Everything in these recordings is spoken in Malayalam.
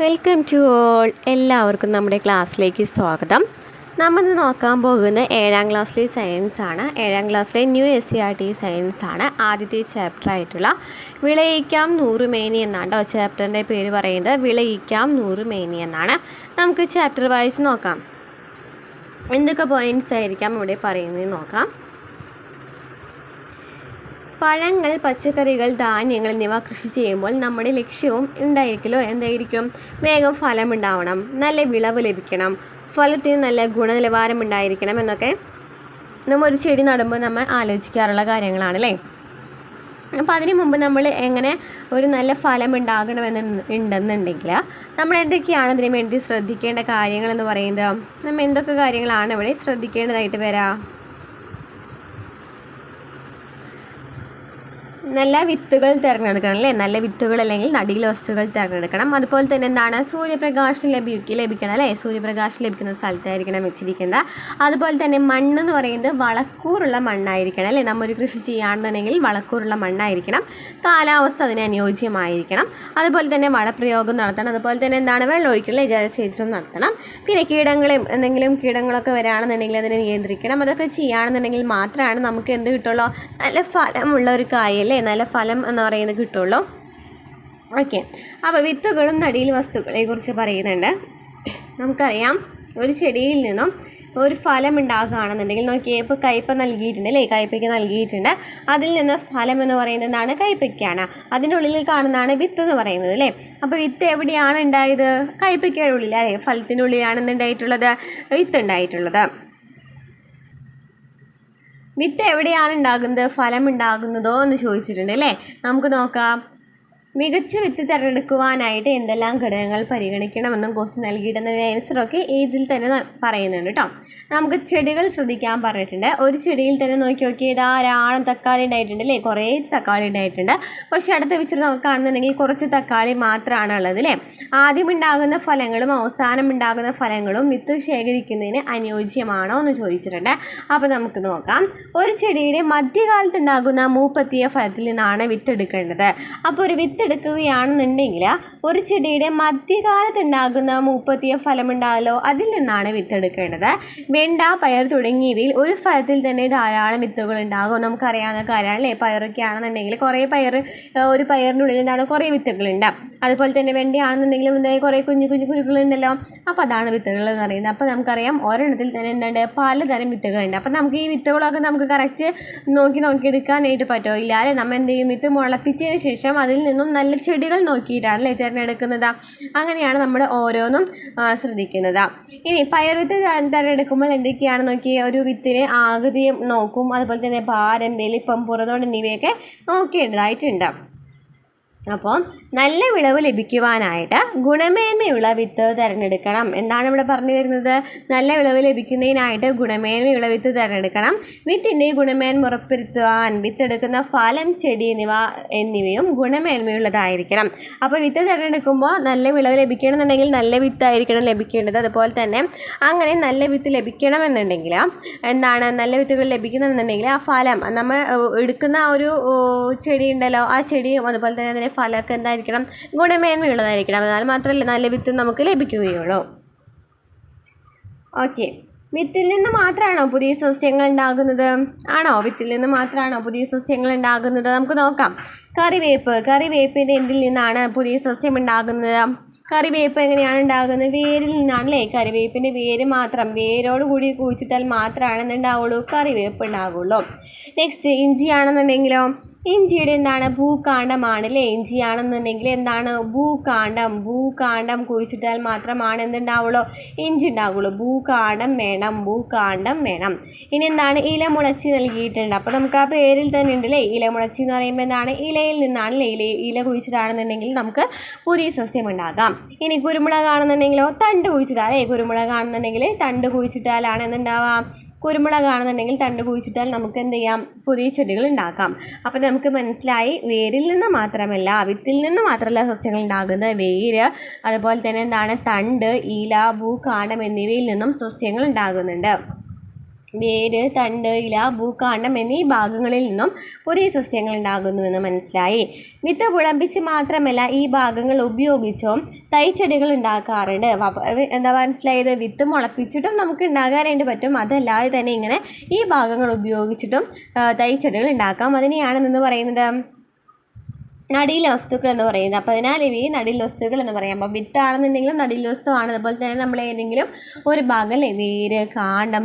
Welcome to all. എല്ലാവർക്കും നമ്മുടെ ക്ലാസ്സിലേക്ക് സ്വാഗതം. നമ്മൾ നോക്കാൻ പോകുന്ന 7ാം ക്ലാസ്സിലെ സയൻസ് ആണ്. 7ാം ക്ലാസ്സിലെ ന്യൂ SCERT സയൻസ് ആണ്. ആദ്യത്തെ ചാപ്റ്റർ ആയിട്ടുള്ള വിളയിക്കാം നൂറുമേനി എന്നാണ് ചാപ്റ്ററിൻ്റെ പേര് പറയുന്നത്. വിളയിക്കാം നൂറുമേനി എന്നാണ്. നമുക്ക് ചാപ്റ്റർ വൈസ് നോക്കാം. എന്തൊക്കെ പോയിൻറ്റ്സ് ആയിരിക്കാം ഇവിടെ പറയുന്നത് നോക്കാം. പഴങ്ങൾ, പച്ചക്കറികൾ, ധാന്യങ്ങൾ എന്നിവ കൃഷി ചെയ്യുമ്പോൾ നമ്മുടെ ലക്ഷ്യവും ഉണ്ടായിരിക്കുമല്ലോ. എന്തായിരിക്കും? വേഗം ഫലം ഉണ്ടാവണം, നല്ല വിളവ് ലഭിക്കണം, ഫലത്തിന് നല്ല ഗുണനിലവാരം ഉണ്ടായിരിക്കണം എന്നൊക്കെ നമ്മൾ ഒരു ചെടി നടുമ്പോൾ നമ്മൾ ആലോചിക്കാറുള്ള കാര്യങ്ങളാണല്ലേ. അപ്പോൾ അതിന് മുമ്പ് നമ്മൾ എങ്ങനെ ഒരു നല്ല ഫലം ഉണ്ടെന്നുണ്ടെങ്കിൽ നമ്മൾ എന്തൊക്കെയാണ് അതിനു വേണ്ടി ശ്രദ്ധിക്കേണ്ട കാര്യങ്ങളെന്ന് പറയുന്നത്? നമ്മൾ എന്തൊക്കെ കാര്യങ്ങളാണ് ഇവിടെ ശ്രദ്ധിക്കേണ്ടതായിട്ട് വരാം? നല്ല വിത്തുകൾ തിരഞ്ഞെടുക്കണം അല്ലേ. നല്ല വിത്തുകൾ അല്ലെങ്കിൽ നടീൽ വസ്തുക്കൾ തിരഞ്ഞെടുക്കണം. അതുപോലെ തന്നെ എന്താണ്? സൂര്യപ്രകാശം ലഭിക്കണം അല്ലേ. സൂര്യപ്രകാശം ലഭിക്കുന്ന സ്ഥലത്തായിരിക്കണം വെച്ചിരിക്കുന്നത്. അതുപോലെ തന്നെ മണ്ണ് എന്ന് പറയുന്നത് വളക്കൂറുള്ള മണ്ണായിരിക്കണം അല്ലേ. നമ്മൊരു കൃഷി ചെയ്യുകയാണെന്നുണ്ടെങ്കിൽ വളക്കൂറുള്ള മണ്ണായിരിക്കണം. കാലാവസ്ഥ അതിന് അനുയോജ്യമായിരിക്കണം. അതുപോലെ തന്നെ വളപ്രയോഗം നടത്തണം. അതുപോലെ തന്നെ എന്താണ്? വെള്ളം ഒഴിക്കണം, ജലസേചനം നടത്തണം. പിന്നെ എന്തെങ്കിലും കീടങ്ങളൊക്കെ വരികയാണെന്നുണ്ടെങ്കിൽ അതിനെ നിയന്ത്രിക്കണം. അതൊക്കെ ചെയ്യുകയാണെന്നുണ്ടെങ്കിൽ മാത്രമാണ് നമുക്ക് എന്ത് കിട്ടുള്ളൂ? നല്ല ഫലമുള്ള ഒരു കായല്ലേ, നല്ല ഫലം എന്ന് പറയുന്നത് കിട്ടുള്ളൂ. ഓക്കെ, അപ്പോൾ വിത്തുകളും നടീൽ വസ്തുക്കളെ കുറിച്ച് പറയുന്നുണ്ട്. നമുക്കറിയാം, ഒരു ചെടിയിൽ നിന്നും ഒരു ഫലം ഉണ്ടാകുകയാണെന്നുണ്ടെങ്കിൽ നോക്കിയേ, ഇപ്പോൾ കയ്പ നൽകിയിട്ടുണ്ട് അല്ലേ, കയ്പയ്ക്ക് നൽകിയിട്ടുണ്ട്. അതിൽ നിന്ന് ഫലം എന്ന് പറയുന്നത് എന്താണ്? കയ്പയ്ക്കാണ്. അതിൻ്റെ ഉള്ളിൽ കാണുന്നതാണ് വിത്ത് എന്ന് പറയുന്നത് അല്ലേ. അപ്പോൾ വിത്ത് എവിടെയാണ് ഉണ്ടായത്? കയ്പയ്ക്കയുടെ ഉള്ളിൽ അല്ലേ. ഫലത്തിൻ്റെ ഉള്ളിലാണ് എന്തുണ്ടായിട്ടുള്ളത്? വിത്ത് ഉണ്ടായിട്ടുള്ളത്. വിത്ത് എവിടെയാണ് ഉണ്ടാകുന്നത്? ഫലം ഉണ്ടാകുന്നതോ എന്ന് ചോദിച്ചിട്ടുണ്ട് അല്ലേ. നമുക്ക് നോക്കാം. മികച്ച വിത്ത് തിരഞ്ഞെടുക്കുവാനായിട്ട് എന്തെല്ലാം ഘടകങ്ങൾ പരിഗണിക്കണമെന്നും ക്വസ്റ്റ്യൻ നൽകിയിട്ടുന്ന ആൻസറൊക്കെ ഇതിൽ തന്നെ പറയുന്നുണ്ട് കേട്ടോ. നമുക്ക് ചെടികൾ ശ്രദ്ധിക്കാൻ പറഞ്ഞിട്ടുണ്ട്. ഒരു ചെടിയിൽ തന്നെ നോക്കി ധാരാളം തക്കാളി ഉണ്ടായിട്ടുണ്ട് അല്ലേ. കുറേ തക്കാളി ഉണ്ടായിട്ടുണ്ട്. പക്ഷേ അടുത്ത പിക്ചർ നമുക്ക് കാണുന്നുണ്ടെങ്കിൽ കുറച്ച് തക്കാളി മാത്രമാണ് ഉള്ളത് അല്ലേ. ആദ്യം ഉണ്ടാകുന്ന ഫലങ്ങളും അവസാനം ഉണ്ടാകുന്ന ഫലങ്ങളും വിത്ത് ശേഖരിക്കുന്നതിന് അനുയോജ്യമാണോ എന്ന് ചോദിച്ചിട്ടുണ്ട്. അപ്പോൾ നമുക്ക് നോക്കാം. ഒരു ചെടിയുടെ മധ്യകാലത്ത് ഉണ്ടാകുന്ന മൂപ്പെത്തിയ ഫലത്തിൽ നിന്നാണ് വിത്ത് എടുക്കേണ്ടത്. അപ്പോൾ ഒരു വിത്ത് എടുക്കുകയാണെന്നുണ്ടെങ്കിൽ ഒരു ചെടിയുടെ മധ്യകാലത്ത് ഉണ്ടാകുന്ന മൂപ്പെത്തിയ ഫലമുണ്ടാകല്ലോ, അതിൽ നിന്നാണ് വിത്ത് എടുക്കേണ്ടത്. വെണ്ട, പയർ തുടങ്ങിയവയിൽ ഒരു ഫലത്തിൽ തന്നെ ധാരാളം വിത്തുകൾ ഉണ്ടാകും. നമുക്കറിയാവുന്ന കാര്യമാണ് അല്ലേ. പയറൊക്കെ ആണെന്നുണ്ടെങ്കിൽ കുറേ ഒരു പയറിനുള്ളിൽ എന്താണ്? കുറേ വിത്തുകളുണ്ട്. അതുപോലെ തന്നെ വെണ്ടയാണെന്നുണ്ടെങ്കിലും കുറേ കുഞ്ഞു കുരുക്കളുണ്ടല്ലോ. അപ്പോൾ അതാണ് വിത്തുകൾ എന്ന് പറയുന്നത്. അപ്പോൾ നമുക്കറിയാം ഒരെണ്ണത്തിൽ തന്നെ എന്തുണ്ട്? പലതരം വിത്തുകളുണ്ട്. അപ്പോൾ നമുക്ക് ഈ വിത്തുകളൊക്കെ നമുക്ക് കറക്റ്റ് നോക്കിയെടുക്കാനായിട്ട് പറ്റുമോ? ഇല്ല അല്ലേ. നമ്മൾ എന്ത് ചെയ്യും? വിത്ത് മുളപ്പിച്ചതിന് ശേഷം അതിൽ നിന്നും നല്ല ചെടികൾ നോക്കിയിട്ടാണ് അല്ലേ തിരഞ്ഞെടുക്കുന്നത്. അങ്ങനെയാണ് നമ്മൾ ഓരോന്നും ശ്രദ്ധിക്കുന്നത്. ഇനി പയർ വിത്ത് തിരഞ്ഞെടുക്കുമ്പോൾ എന്തൊക്കെയാണ് നോക്കിയേ? ഒരു വിത്തിന് ആകൃതി നോക്കും. അതുപോലെ തന്നെ ഭാരം, വലിപ്പം, പുറതോട് എന്നിവയൊക്കെ നോക്കേണ്ടതായിട്ടുണ്ട്. അപ്പോൾ നല്ല വിളവ് ലഭിക്കുവാനായിട്ട് ഗുണമേന്മയുള്ള വിത്ത് തിരഞ്ഞെടുക്കണം. എന്താണ് ഇവിടെ പറഞ്ഞു വരുന്നത്? നല്ല വിളവ് ലഭിക്കുന്നതിനായിട്ട് ഗുണമേന്മയുള്ള വിത്ത് തിരഞ്ഞെടുക്കണം. വിത്തിൻ്റെ ഗുണമേന്മ ഉറപ്പുവരുത്തുവാൻ വിത്തെടുക്കുന്ന ഫലം, ചെടി എന്നിവയും ഗുണമേന്മയുള്ളതായിരിക്കണം. അപ്പോൾ വിത്ത് തിരഞ്ഞെടുക്കുമ്പോൾ നല്ല വിളവ് ലഭിക്കണമെന്നുണ്ടെങ്കിൽ നല്ല വിത്തായിരിക്കണം ലഭിക്കേണ്ടത്. അതുപോലെ തന്നെ അങ്ങനെ നല്ല വിത്ത് ലഭിക്കണമെന്നുണ്ടെങ്കിൽ എന്താണ്? നല്ല വിത്തുകൾ ലഭിക്കണമെന്നുണ്ടെങ്കിൽ ആ ഫലം നമ്മൾ എടുക്കുന്ന ഒരു ചെടി ഉണ്ടല്ലോ, ആ ചെടിയും അതുപോലെ തന്നെ അതിനെ ഫലമൊക്കെ എന്തായിരിക്കണം? ഗുണമേന്മയുള്ളതായിരിക്കണം. എന്നാൽ മാത്രമല്ല നല്ല വിത്ത് നമുക്ക് ലഭിക്കുകയുള്ളൂ. ഓക്കെ, വിത്തിൽ നിന്ന് മാത്രമാണോ പുതിയ സസ്യങ്ങൾ ഉണ്ടാകുന്നത്? ആണോ? വിത്തിൽ നിന്ന് മാത്രമാണോ പുതിയ സസ്യങ്ങൾ ഉണ്ടാകുന്നത്? നമുക്ക് നോക്കാം. കറിവേപ്പിൻ്റെ എന്തിൽ നിന്നാണ് പുതിയ സസ്യം ഉണ്ടാകുന്നത്? കറിവേപ്പ് എങ്ങനെയാണ് ഉണ്ടാകുന്നത്? വേരിൽ നിന്നാണ് അല്ലേ. കറിവേപ്പിൻ്റെ വേര് മാത്രം, വേരോട് കൂടി കുഴിച്ചിട്ടാൽ മാത്രമാണ് എന്തുണ്ടാവുള്ളൂ? കറിവേപ്പ് ഉണ്ടാവുള്ളൂ. നെക്സ്റ്റ്, ഇഞ്ചിയാണെന്നുണ്ടെങ്കിലോ? ഇഞ്ചിയുടെ എന്താണ്? ഭൂകാണ്ഡമാണ് അല്ലേ. ഇഞ്ചിയാണെന്നുണ്ടെങ്കിൽ എന്താണ്? ഭൂകാണ്ഡം കുഴിച്ചിട്ടാൽ മാത്രമാണ് എന്തുണ്ടാവുള്ളൂ? ഇഞ്ചി ഉണ്ടാവുള്ളൂ. ഭൂകാണ്ഡം വേണം. ഇനി എന്താണ്? ഇല മുളച്ച് നൽകിയിട്ടുണ്ട്. അപ്പോൾ നമുക്ക് ആ പേരിൽ തന്നെ ഉണ്ട് അല്ലേ. ഇല മുളച്ചി എന്ന് പറയുമ്പോൾ എന്താണ്? ഇലയിൽ നിന്നാണ് അല്ലേ. ഇല കുഴിച്ചിട്ടാണെന്നുണ്ടെങ്കിൽ നമുക്ക് പുതിയ സസ്യം ഉണ്ടാകാം. ഇനി കുരുമുളകാണെന്നുണ്ടെങ്കിലോ? തണ്ട് കുഴിച്ചിട്ടാൽ അല്ലേ. കുരുമുളകാണെന്നുണ്ടെങ്കിൽ തണ്ട് കുഴിച്ചിട്ടാലാണ് എന്തുണ്ടാവാം? കുരുമുളകാണെന്നുണ്ടെങ്കിൽ തണ്ട് കുഴിച്ചിട്ടാൽ നമുക്ക് എന്ത് ചെയ്യാം? പുതിയ ചെടികൾ ഉണ്ടാക്കാം. അപ്പോൾ നമുക്ക് മനസ്സിലായി, വേരിൽ നിന്ന് മാത്രമല്ല, വിത്തിൽ നിന്ന് മാത്രമല്ല സസ്യങ്ങൾ ഉണ്ടാകുന്നത്. വേര്, അതുപോലെ തന്നെ എന്താണ്? തണ്ട്, ഇല, ഭൂകാണ്ഡം എന്നിവയിൽ നിന്നും സസ്യങ്ങൾ ഉണ്ടാകുന്നുണ്ട്. വേര്, തണ്ട്, ഇല, ഭൂകാണ്ഡം എന്നീ ഭാഗങ്ങളിൽ നിന്നും പുതിയ സസ്യങ്ങൾ ഉണ്ടാകുന്നുവെന്ന് മനസ്സിലായി. വിത്ത് പുളമ്പിച്ച് മാത്രമല്ല ഈ ഭാഗങ്ങൾ ഉപയോഗിച്ചും തൈച്ചെടികൾ ഉണ്ടാക്കാറുണ്ട്. എന്താ മനസ്സിലായത്? വിത്ത് മുളപ്പിച്ചിട്ടും നമുക്ക് ഉണ്ടാകാനായിട്ട് പറ്റും. അതല്ലാതെ തന്നെ ഇങ്ങനെ ഈ ഭാഗങ്ങൾ ഉപയോഗിച്ചിട്ടും തൈച്ചെടികൾ ഉണ്ടാക്കാം. അതിനെയാണ് എന്ന് പറയുന്നത് നടീൽ വസ്തുക്കൾ എന്ന് പറയുന്നത്. അപ്പോൾ അതിനാൽ ഇവയെ നടീൽ വസ്തുക്കൾ എന്ന് പറയാം. അപ്പോൾ വിത്താണെന്നുണ്ടെങ്കിലും നടീൽ വസ്തുവാണ്. അതുപോലെ തന്നെ നമ്മൾ ഏതെങ്കിലും ഒരു ഭാഗം വേര്, കാണ്ഡം,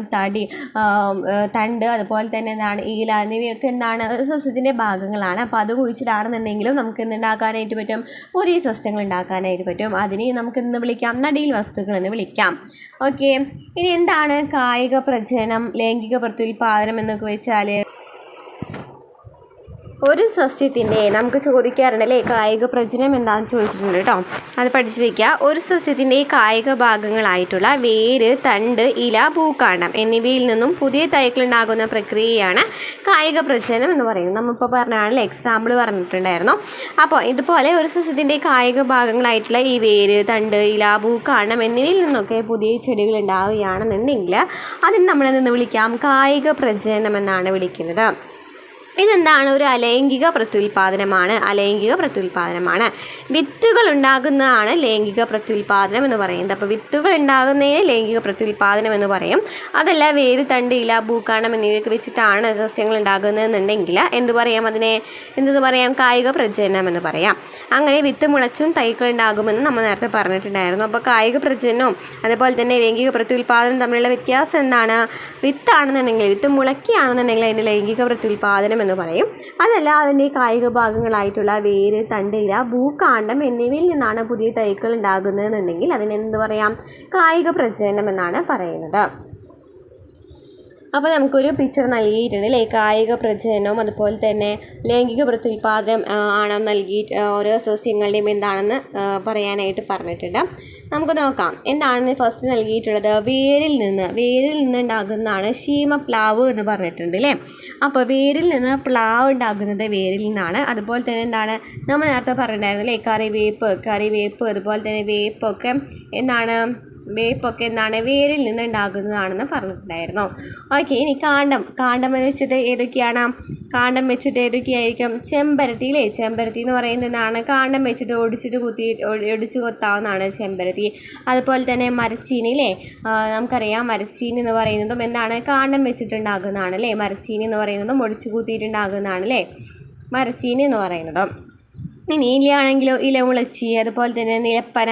തണ്ട്, അതുപോലെ തന്നെ എന്താണ് ഇല എന്നിവയൊക്കെ എന്താണ് ഒരു സസ്യത്തിൻ്റെ ഭാഗങ്ങളാണ്. അപ്പോൾ അത് കുഴിച്ചിട്ടാണെന്നുണ്ടെങ്കിലും നമുക്ക് എന്തുണ്ടാക്കാനായിട്ട് പറ്റും? പുതിയ സസ്യങ്ങൾ ഉണ്ടാക്കാനായിട്ട് പറ്റും. അതിനെ നമുക്ക് എന്ത് വിളിക്കാം? നടീൽ വസ്തുക്കൾ എന്ന് വിളിക്കാം. ഓക്കെ, ഇനി എന്താണ് കായിക പ്രജനനം, ലൈംഗിക പ്രത്യുൽപാദനം എന്നൊക്കെ വെച്ചാൽ ഒരു സസ്യത്തിൻ്റെ നമുക്ക് ചോദിക്കാറുണ്ടല്ലേ കായിക പ്രജനനം എന്താണെന്ന് ചോദിച്ചിട്ടുണ്ട് കേട്ടോ. അത് പഠിച്ചു വയ്ക്കുക. ഒരു സസ്യത്തിൻ്റെ കായിക ഭാഗങ്ങളായിട്ടുള്ള വേര്, തണ്ട്, ഇല, ഭൂകാണ്ഡം എന്നിവയിൽ നിന്നും പുതിയ തൈകൾ ഉണ്ടാകുന്ന പ്രക്രിയയാണ് കായിക പ്രജനനം എന്ന് പറയുന്നത്. നമ്മളിപ്പോൾ പറഞ്ഞാണല്ലോ, എക്സാമ്പിൾ പറഞ്ഞിട്ടുണ്ടായിരുന്നു. അപ്പോൾ ഇതുപോലെ ഒരു സസ്യത്തിൻ്റെ കായിക ഭാഗങ്ങളായിട്ടുള്ള ഈ വേര്, തണ്ട്, ഇല, ഭൂകാണ്ഡം എന്നിവയിൽ നിന്നൊക്കെ പുതിയ ചെടികൾ ഉണ്ടാവുകയാണെന്നുണ്ടെങ്കിൽ അതിന് നമ്മളെന്ന് വിളിക്കാം? കായിക പ്രജനനം എന്നാണ് വിളിക്കുന്നത്. ഇതെന്താണ്? ഒരു അലൈംഗിക പ്രത്യുൽപാദനമാണ്. വിത്തുകൾ ഉണ്ടാകുന്നതാണ് ലൈംഗിക പ്രത്യുൽപാദനം എന്ന് പറയുന്നത്. അപ്പോൾ വിത്തുകൾ ഉണ്ടാകുന്നതിന് ലൈംഗിക പ്രത്യുൽപാദനം എന്ന് പറയും. അതല്ല വേര്, തണ്ട്, ഇല, ഭൂകാണ്ഡം എന്നിവയൊക്കെ വെച്ചിട്ടാണ് സസ്യങ്ങൾ ഉണ്ടാകുന്നതെന്നുണ്ടെങ്കിൽ എന്ത് പറയാം? അതിനെ എന്തെന്ന് പറയാം? കായിക പ്രജനനം എന്ന് പറയാം. അങ്ങനെ വിത്ത് മുളച്ചും തൈകൾ ഉണ്ടാകുമെന്ന് നമ്മൾ നേരത്തെ പറഞ്ഞിട്ടുണ്ടായിരുന്നു. അപ്പോൾ കായിക പ്രജനനവും അതുപോലെ തന്നെ ലൈംഗിക പ്രത്യുൽപാദനം തമ്മിലുള്ള വ്യത്യാസം എന്താണ്? വിത്താണെന്നുണ്ടെങ്കിൽ, വിത്ത് മുളയ്ക്കുകയാണെന്നുണ്ടെങ്കിൽ അതിൻ്റെ ലൈംഗിക പ്രത്യുൽപാദനം എന്ന് പറയും. അതല്ല അതിൻ്റെ കായിക ഭാഗങ്ങളായിട്ടുള്ള വേര്, തണ്ട്, ഇല, ഭൂകാണ്ഡം എന്നിവയിൽ നിന്നാണ് പുതിയ തൈകൾ ഉണ്ടാകുന്നതെന്നുണ്ടെങ്കിൽ അതിനെന്ത് പറയാം? കായിക പ്രജനനം എന്നാണ് പറയുന്നത്. അപ്പോൾ നമുക്കൊരു പിക്ചർ നൽകിയിട്ടുണ്ട് അല്ലേ? കായിക പ്രജനനവും അതുപോലെ തന്നെ ലൈംഗിക പ്രത്യുൽപാദനം ആണ് നൽകി ഓരോ സസ്യങ്ങളുടെയും എന്താണെന്ന് പറയാനായിട്ട് പറഞ്ഞിട്ടുണ്ട്. നമുക്ക് നോക്കാം എന്താണെന്ന് ഫസ്റ്റ് നൽകിയിട്ടുള്ളത്. വേരിൽ നിന്ന് ഉണ്ടാകുന്നതാണ് ശീമപ്ലാവ് എന്ന് പറഞ്ഞിട്ടുണ്ട് അല്ലേ? അപ്പോൾ വേരിൽ നിന്ന് പ്ലാവ് ഉണ്ടാകുന്നത് വേരിൽ നിന്നാണ്. അതുപോലെ തന്നെ എന്താണ് നമ്മൾ നേരത്തെ പറഞ്ഞിട്ടുണ്ടായിരുന്നു അല്ലേ? കറിവേപ്പ് അതുപോലെ തന്നെ വേപ്പൊക്കെ എന്താണ് വേരിൽ നിന്ന് ഉണ്ടാകുന്നതാണെന്ന് പറഞ്ഞിട്ടുണ്ടായിരുന്നു. ഓക്കെ, ഇനി കാണ്ഡം വെച്ചിട്ട് ഏതൊക്കെയായിരിക്കും? ചെമ്പരത്തി അല്ലേ? ചെമ്പരത്തി എന്ന് പറയുന്നത് എന്താണ്? കാണ്ഡം വെച്ചിട്ട് ഒടിച്ചു കൊത്താവുന്നതാണ് ചെമ്പരത്തി. അതുപോലെ തന്നെ മരച്ചീനി അല്ലേ? നമുക്കറിയാം മരച്ചീനി എന്ന് പറയുന്നതും എന്താണ്? കാണ്ഡം വെച്ചിട്ടുണ്ടാകുന്നതാണ് അല്ലേ? മരച്ചീനി എന്ന് പറയുന്നതും ഒടിച്ചു കൂത്തിയിട്ടുണ്ടാകുന്നതാണ് അല്ലേ മരച്ചീനി എന്ന് പറയുന്നതും. ഇനി ഇലയാണെങ്കിലോ ഇലമുളച്ചി, അതുപോലെ തന്നെ നിലപ്പന,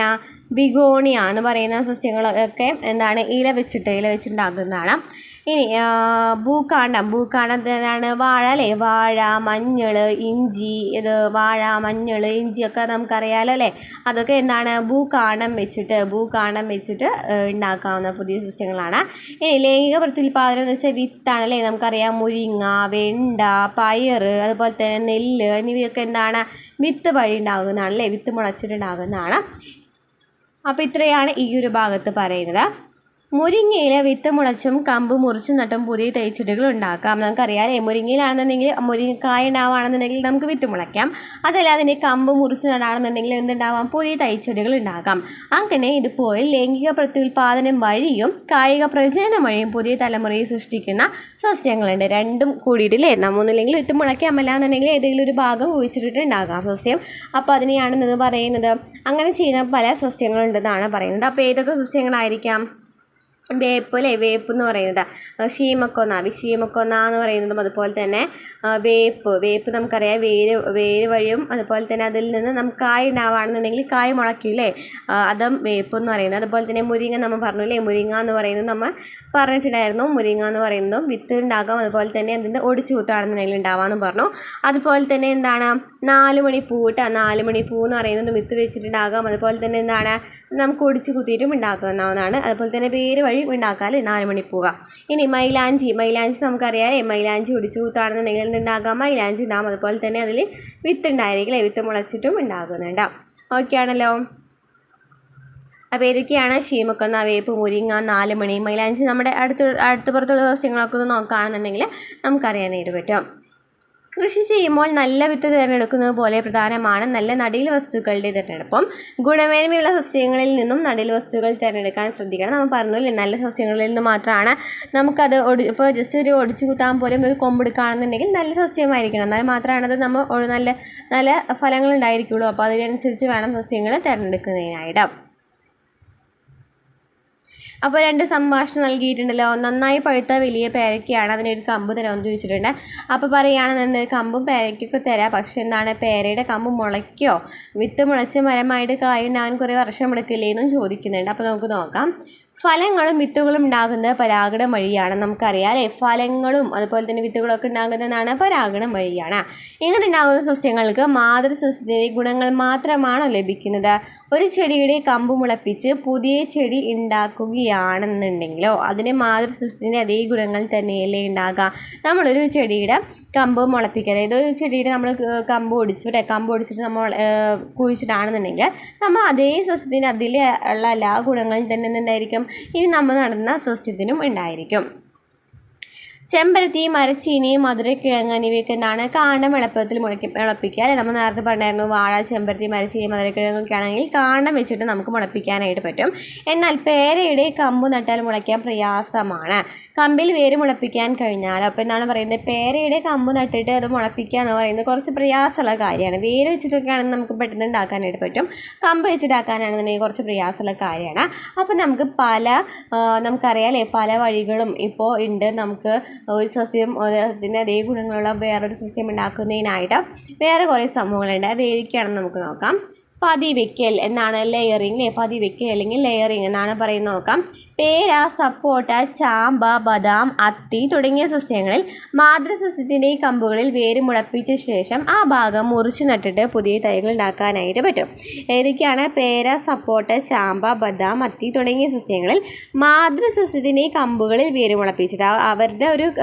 ബിഗോണിയ എന്ന് പറയുന്ന സസ്യങ്ങളൊക്കെ എന്താണ്? ഇല വെച്ചിട്ടുണ്ടാകുന്നതാണ്. ഇനി ഭൂകാണ്ഡം എന്താണ്? വാഴ അല്ലേ? വാഴ, മഞ്ഞൾ, ഇഞ്ചി, വാഴ, മഞ്ഞൾ, ഇഞ്ചിയൊക്കെ നമുക്കറിയാലോ അല്ലേ? അതൊക്കെ എന്താണ്? ഭൂകാണ്ഡം വെച്ചിട്ട് ഉണ്ടാക്കാവുന്ന പുതിയ സസ്യങ്ങളാണ്. ഇനി ലൈംഗിക പ്രത്യുൽപാദനം എന്ന് വെച്ചാൽ വിത്താണ് അല്ലേ? നമുക്കറിയാം മുരിങ്ങ, വെണ്ട, പയർ, അതുപോലെ തന്നെ നെല്ല് എന്നിവയൊക്കെ എന്താണ്? വിത്ത് വഴി ഉണ്ടാകുന്നതാണ് അല്ലേ? വിത്ത് മുളച്ചിട്ടുണ്ടാകുന്നതാണ്. അപ്പോൾ ഇത്രയാണ് ഈ ഒരു ഭാഗത്ത് പറയുന്നത്. മുരിങ്ങയില വിത്ത് മുളച്ചും കമ്പ് മുറിച്ച് നട്ടും പുതിയ തൈച്ചെടികൾ ഉണ്ടാക്കാം. നമുക്കറിയാം മുരിങ്ങയിലാണെന്നുണ്ടെങ്കിൽ മുരിങ്ങക്കായ ഉണ്ടാവുകയാണെന്നുണ്ടെങ്കിൽ നമുക്ക് വിത്ത് മുളയ്ക്കാം. അതല്ല അതിൻ്റെ കമ്പ് മുറിച്ച് നടാണെന്നുണ്ടെങ്കിൽ എന്തുണ്ടാവാം? പുതിയ തൈച്ചെടികൾ ഉണ്ടാക്കാം. അങ്ങനെ ഇതുപോലെ ലൈംഗിക പ്രത്യുൽപാദനം വഴിയും കായിക പ്രജനനം വഴിയും പുതിയ തലമുറയെ സൃഷ്ടിക്കുന്ന സസ്യങ്ങളുണ്ട്. രണ്ടും കൂടിയിട്ടില്ലേ? നമ്മൊന്നില്ലെങ്കിൽ വിത്ത് മുളയ്ക്കാം, അല്ലാന്നുണ്ടെങ്കിൽ ഏതെങ്കിലും ഒരു ഭാഗം കുഴിച്ചിട്ടിട്ട് ഉണ്ടാകാം സസ്യം. അപ്പോൾ അതിനെയാണെന്ന് പറയുന്നത്. അങ്ങനെ ചെയ്യുന്ന പല സസ്യങ്ങളുണ്ടെന്നാണ് പറയുന്നത്. അപ്പോൾ ഏതൊക്കെ സസ്യങ്ങളായിരിക്കാം? വേപ്പ് അല്ലേ? വേപ്പ് എന്ന് പറയുന്നത് ശീമക്കൊന്ന എന്ന് പറയുന്നതും അതുപോലെ തന്നെ വേപ്പ് നമുക്കറിയാം വേര് വഴിയും അതുപോലെ തന്നെ അതിൽ നിന്ന് നമുക്ക് കായ് ഉണ്ടാവുകയാണെന്നുണ്ടെങ്കിൽ കായ് മുളയ്ക്കില്ലേ? അതും വേപ്പ് എന്ന് പറയുന്നത്. അതുപോലെ തന്നെ മുരിങ്ങ നമ്മൾ പറഞ്ഞു അല്ലേ? മുരിങ്ങ എന്ന് പറയുന്നത് നമ്മൾ പറഞ്ഞിട്ടുണ്ടായിരുന്നു. മുരിങ്ങ എന്ന് പറയുന്നതും വിത്ത് ഉണ്ടാകാം, അതുപോലെ തന്നെ അതിൻ്റെ ഒടിച്ചു കൂത്താണെന്നുണ്ടെങ്കിൽ ഉണ്ടാവാമെന്ന് പറഞ്ഞു. അതുപോലെ തന്നെ എന്താണ്? 4 മണിപ്പൂ എന്ന് പറയുന്നത് വിത്ത് വെച്ചിട്ടുണ്ടാകാം. അതുപോലെ തന്നെ എന്താണ്? നമുക്ക് ഒടിച്ചു കുത്തിയിട്ടും ഉണ്ടാക്കാവുന്നതാണ്. അതുപോലെ തന്നെ വേര് വഴി ഉണ്ടാക്കാം 4 മണിപ്പൂവ. ഇനി മൈലാഞ്ചി നമുക്കറിയാം. മൈലാഞ്ചി ഒടിച്ചു കൂത്താണെന്നുണ്ടെങ്കിൽ എന്തുണ്ടാകാം? മൈലാഞ്ചി ഉണ്ടാകും. അതുപോലെ തന്നെ അതിൽ വിത്ത് ഉണ്ടായിരിക്കില്ലേ? വിത്ത് മുളച്ചിട്ടും ഉണ്ടാകുന്നുണ്ട്. ഓക്കെ ആണല്ലോ? അപ്പോൾ ഏതൊക്കെയാണ്? ശീമക്കൊന്ന, വേപ്പ്, മുരിങ്ങ, 4 മണി, മൈലാഞ്ചി. നമ്മുടെ അടുത്ത പുറത്തുള്ള സസ്യങ്ങളൊക്കെ ഒന്ന് നോക്കുകയാണെന്നുണ്ടെങ്കിൽ നമുക്കറിയാനായിട്ട് പറ്റും. കൃഷി ചെയ്യുമ്പോൾ നല്ല വിത്ത് തിരഞ്ഞെടുക്കുന്നത് പോലെ പ്രധാനമാണ് നല്ല നടീൽ വസ്തുക്കളുടെ തിരഞ്ഞെടുപ്പും. ഗുണമേന്മയുള്ള സസ്യങ്ങളിൽ നിന്നും നടീൽ വസ്തുക്കൾ തിരഞ്ഞെടുക്കാൻ ശ്രദ്ധിക്കണം. നമ്മൾ പറഞ്ഞില്ലേ, നല്ല സസ്യങ്ങളിൽ നിന്ന് മാത്രമാണ് നമുക്കത് ഇപ്പോൾ ജസ്റ്റ് ഒരു ഒടിച്ചു കുത്താൻ പോലും ഒരു കൊമ്പെടുക്കുകയാണെന്നുണ്ടെങ്കിൽ നല്ല സസ്യമായിരിക്കണം. എന്നാൽ മാത്രമാണ് അത് നമ്മൾ നല്ല ഫലങ്ങൾ ഉണ്ടായിരിക്കുള്ളൂ. അപ്പോൾ അതിനനുസരിച്ച് വേണം സസ്യങ്ങൾ തിരഞ്ഞെടുക്കുന്നതിനായിട്ട്. അപ്പോൾ 2 സംഭാഷണം നൽകിയിട്ടുണ്ടല്ലോ. നന്നായി പഴുത്ത വലിയ പേരയ്ക്കയാണ്, അതിനൊരു കമ്പ് തരാമെന്ന് ചോദിച്ചിട്ടുണ്ട്. അപ്പോൾ പറയുകയാണെന്ന് കമ്പും പേരയ്ക്കൊക്കെ തരാം, പക്ഷെ എന്താണ് പേരയുടെ കമ്പ് മുളയ്ക്കോ, വിത്ത് മുളച്ച് മരമായിട്ട് കായുണ്ടാകാൻ കുറേ വർഷം എടുക്കില്ലേ എന്നും ചോദിക്കുന്നുണ്ട്. അപ്പോൾ നമുക്ക് നോക്കാം. ഫലങ്ങളും വിത്തുകളും ഉണ്ടാകുന്നത് പരാഗണം വഴിയാണ്. നമുക്കറിയാം അല്ലേ, ഫലങ്ങളും അതുപോലെ തന്നെ വിത്തുകളൊക്കെ ഉണ്ടാകുന്നതാണ് പരാഗണം വഴിയാണ്. ഇങ്ങനെ ഉണ്ടാകുന്ന സസ്യങ്ങൾക്ക് മാതൃസസ്യത്തിൻ്റെ ഗുണങ്ങൾ മാത്രമാണ് ലഭിക്കുന്നത്. ഒരു ചെടിയുടെ കമ്പ് മുളപ്പിച്ച് പുതിയ ചെടി ഉണ്ടാക്കുകയാണെന്നുണ്ടെങ്കിലോ അതിന് മാതൃസസ്യത്തിൻ്റെ അതേ ഗുണങ്ങൾ തന്നെയല്ലേ ഉണ്ടാകുക. നമ്മളൊരു ചെടിയുടെ കമ്പ് മുളപ്പിക്കുക, അതായത് ഒരു ചെടിയുടെ നമ്മൾ കമ്പ് ഒടിച്ചിട്ട് നമ്മൾ കുഴിച്ചിട്ടാണെന്നുണ്ടെങ്കിൽ നമ്മൾ അതേ സസ്യത്തിന് അതിലുള്ള എല്ലാ ഗുണങ്ങളും തന്നെ ഉണ്ടായിരിക്കും ഇനി നമ്മൾ നടുന്ന സസ്യത്തിനും ഉണ്ടായിരിക്കും. ചെമ്പരത്തി, മരച്ചീനി, മധുരക്കിഴങ്ങ് എന്നിവയൊക്കെ എന്താണ് കാണ്ഡം എളുപ്പത്തിൽ മുളപ്പിക്കുക അല്ലെ. നമ്മൾ നേരത്തെ പറഞ്ഞായിരുന്നു വാഴ, ചെമ്പരത്തി, മരച്ചീനി, മധുരക്കിഴങ്ങൊക്കെ ആണെങ്കിൽ കാണ്ഡം വെച്ചിട്ട് നമുക്ക് മുളപ്പിക്കാനായിട്ട് പറ്റും. എന്നാൽ പേരയുടെ കമ്പ് നട്ടാൽ മുളയ്ക്കാൻ പ്രയാസമാണ്. കമ്പിൽ വേര് മുളപ്പിക്കാൻ കഴിഞ്ഞാൽ അപ്പോൾ എന്താണ് പറയുന്നത്, പേരയുടെ കമ്പ് നട്ടിട്ട് അത് മുളപ്പിക്കുക എന്ന് പറയുന്നത് കുറച്ച് പ്രയാസമുള്ള കാര്യമാണ്. വേര് വെച്ചിട്ടൊക്കെ ആണെങ്കിൽ നമുക്ക് പെട്ടെന്ന് ഉണ്ടാക്കാനായിട്ട് പറ്റും. കമ്പ് വെച്ചിട്ടാക്കാനാണെന്നുണ്ടെങ്കിൽ കുറച്ച് പ്രയാസമുള്ള കാര്യമാണ്. അപ്പോൾ നമുക്കറിയാം അല്ലേ, പല വഴികളും ഇപ്പോൾ ഉണ്ട്. നമുക്ക് ഒരു സസ്യത്തിൻ്റെ അതേ ഗുണങ്ങളുള്ള വേറൊരു സസ്യം ഉണ്ടാക്കുന്നതിനായിട്ട് വേറെ കുറേ സംഭവങ്ങളുണ്ട്. അത് ഏതൊക്കെയാണെന്ന് നമുക്ക് നോക്കാം. പതിവയ്ക്കൽ എന്നാണ് ലെയറിങ്, പതിവയ്ക്കൽ അല്ലെങ്കിൽ ലെയറിങ് എന്നാണ് പറയുന്നത്. നോക്കാം. പേര, സപ്പോട്ട, ചാമ്പ, ബദാം, അത്തി തുടങ്ങിയ സസ്യങ്ങളിൽ മാതൃസസ്യത്തിൻ്റെ കമ്പുകളിൽ വേര് മുളപ്പിച്ച ശേഷം ആ ഭാഗം മുറിച്ച് നട്ടിട്ട് പുതിയ തൈകൾ ഉണ്ടാക്കാനായിട്ട് പറ്റും. ഏതൊക്കെയാണ്? പേര, സപ്പോട്ട, ചാമ്പ, ബദാം, അത്തി തുടങ്ങിയ സസ്യങ്ങളിൽ മാതൃസസ്യത്തിൻ്റെ കമ്പുകളിൽ വേര് മുളപ്പിച്ചിട്ട് അവരുടെ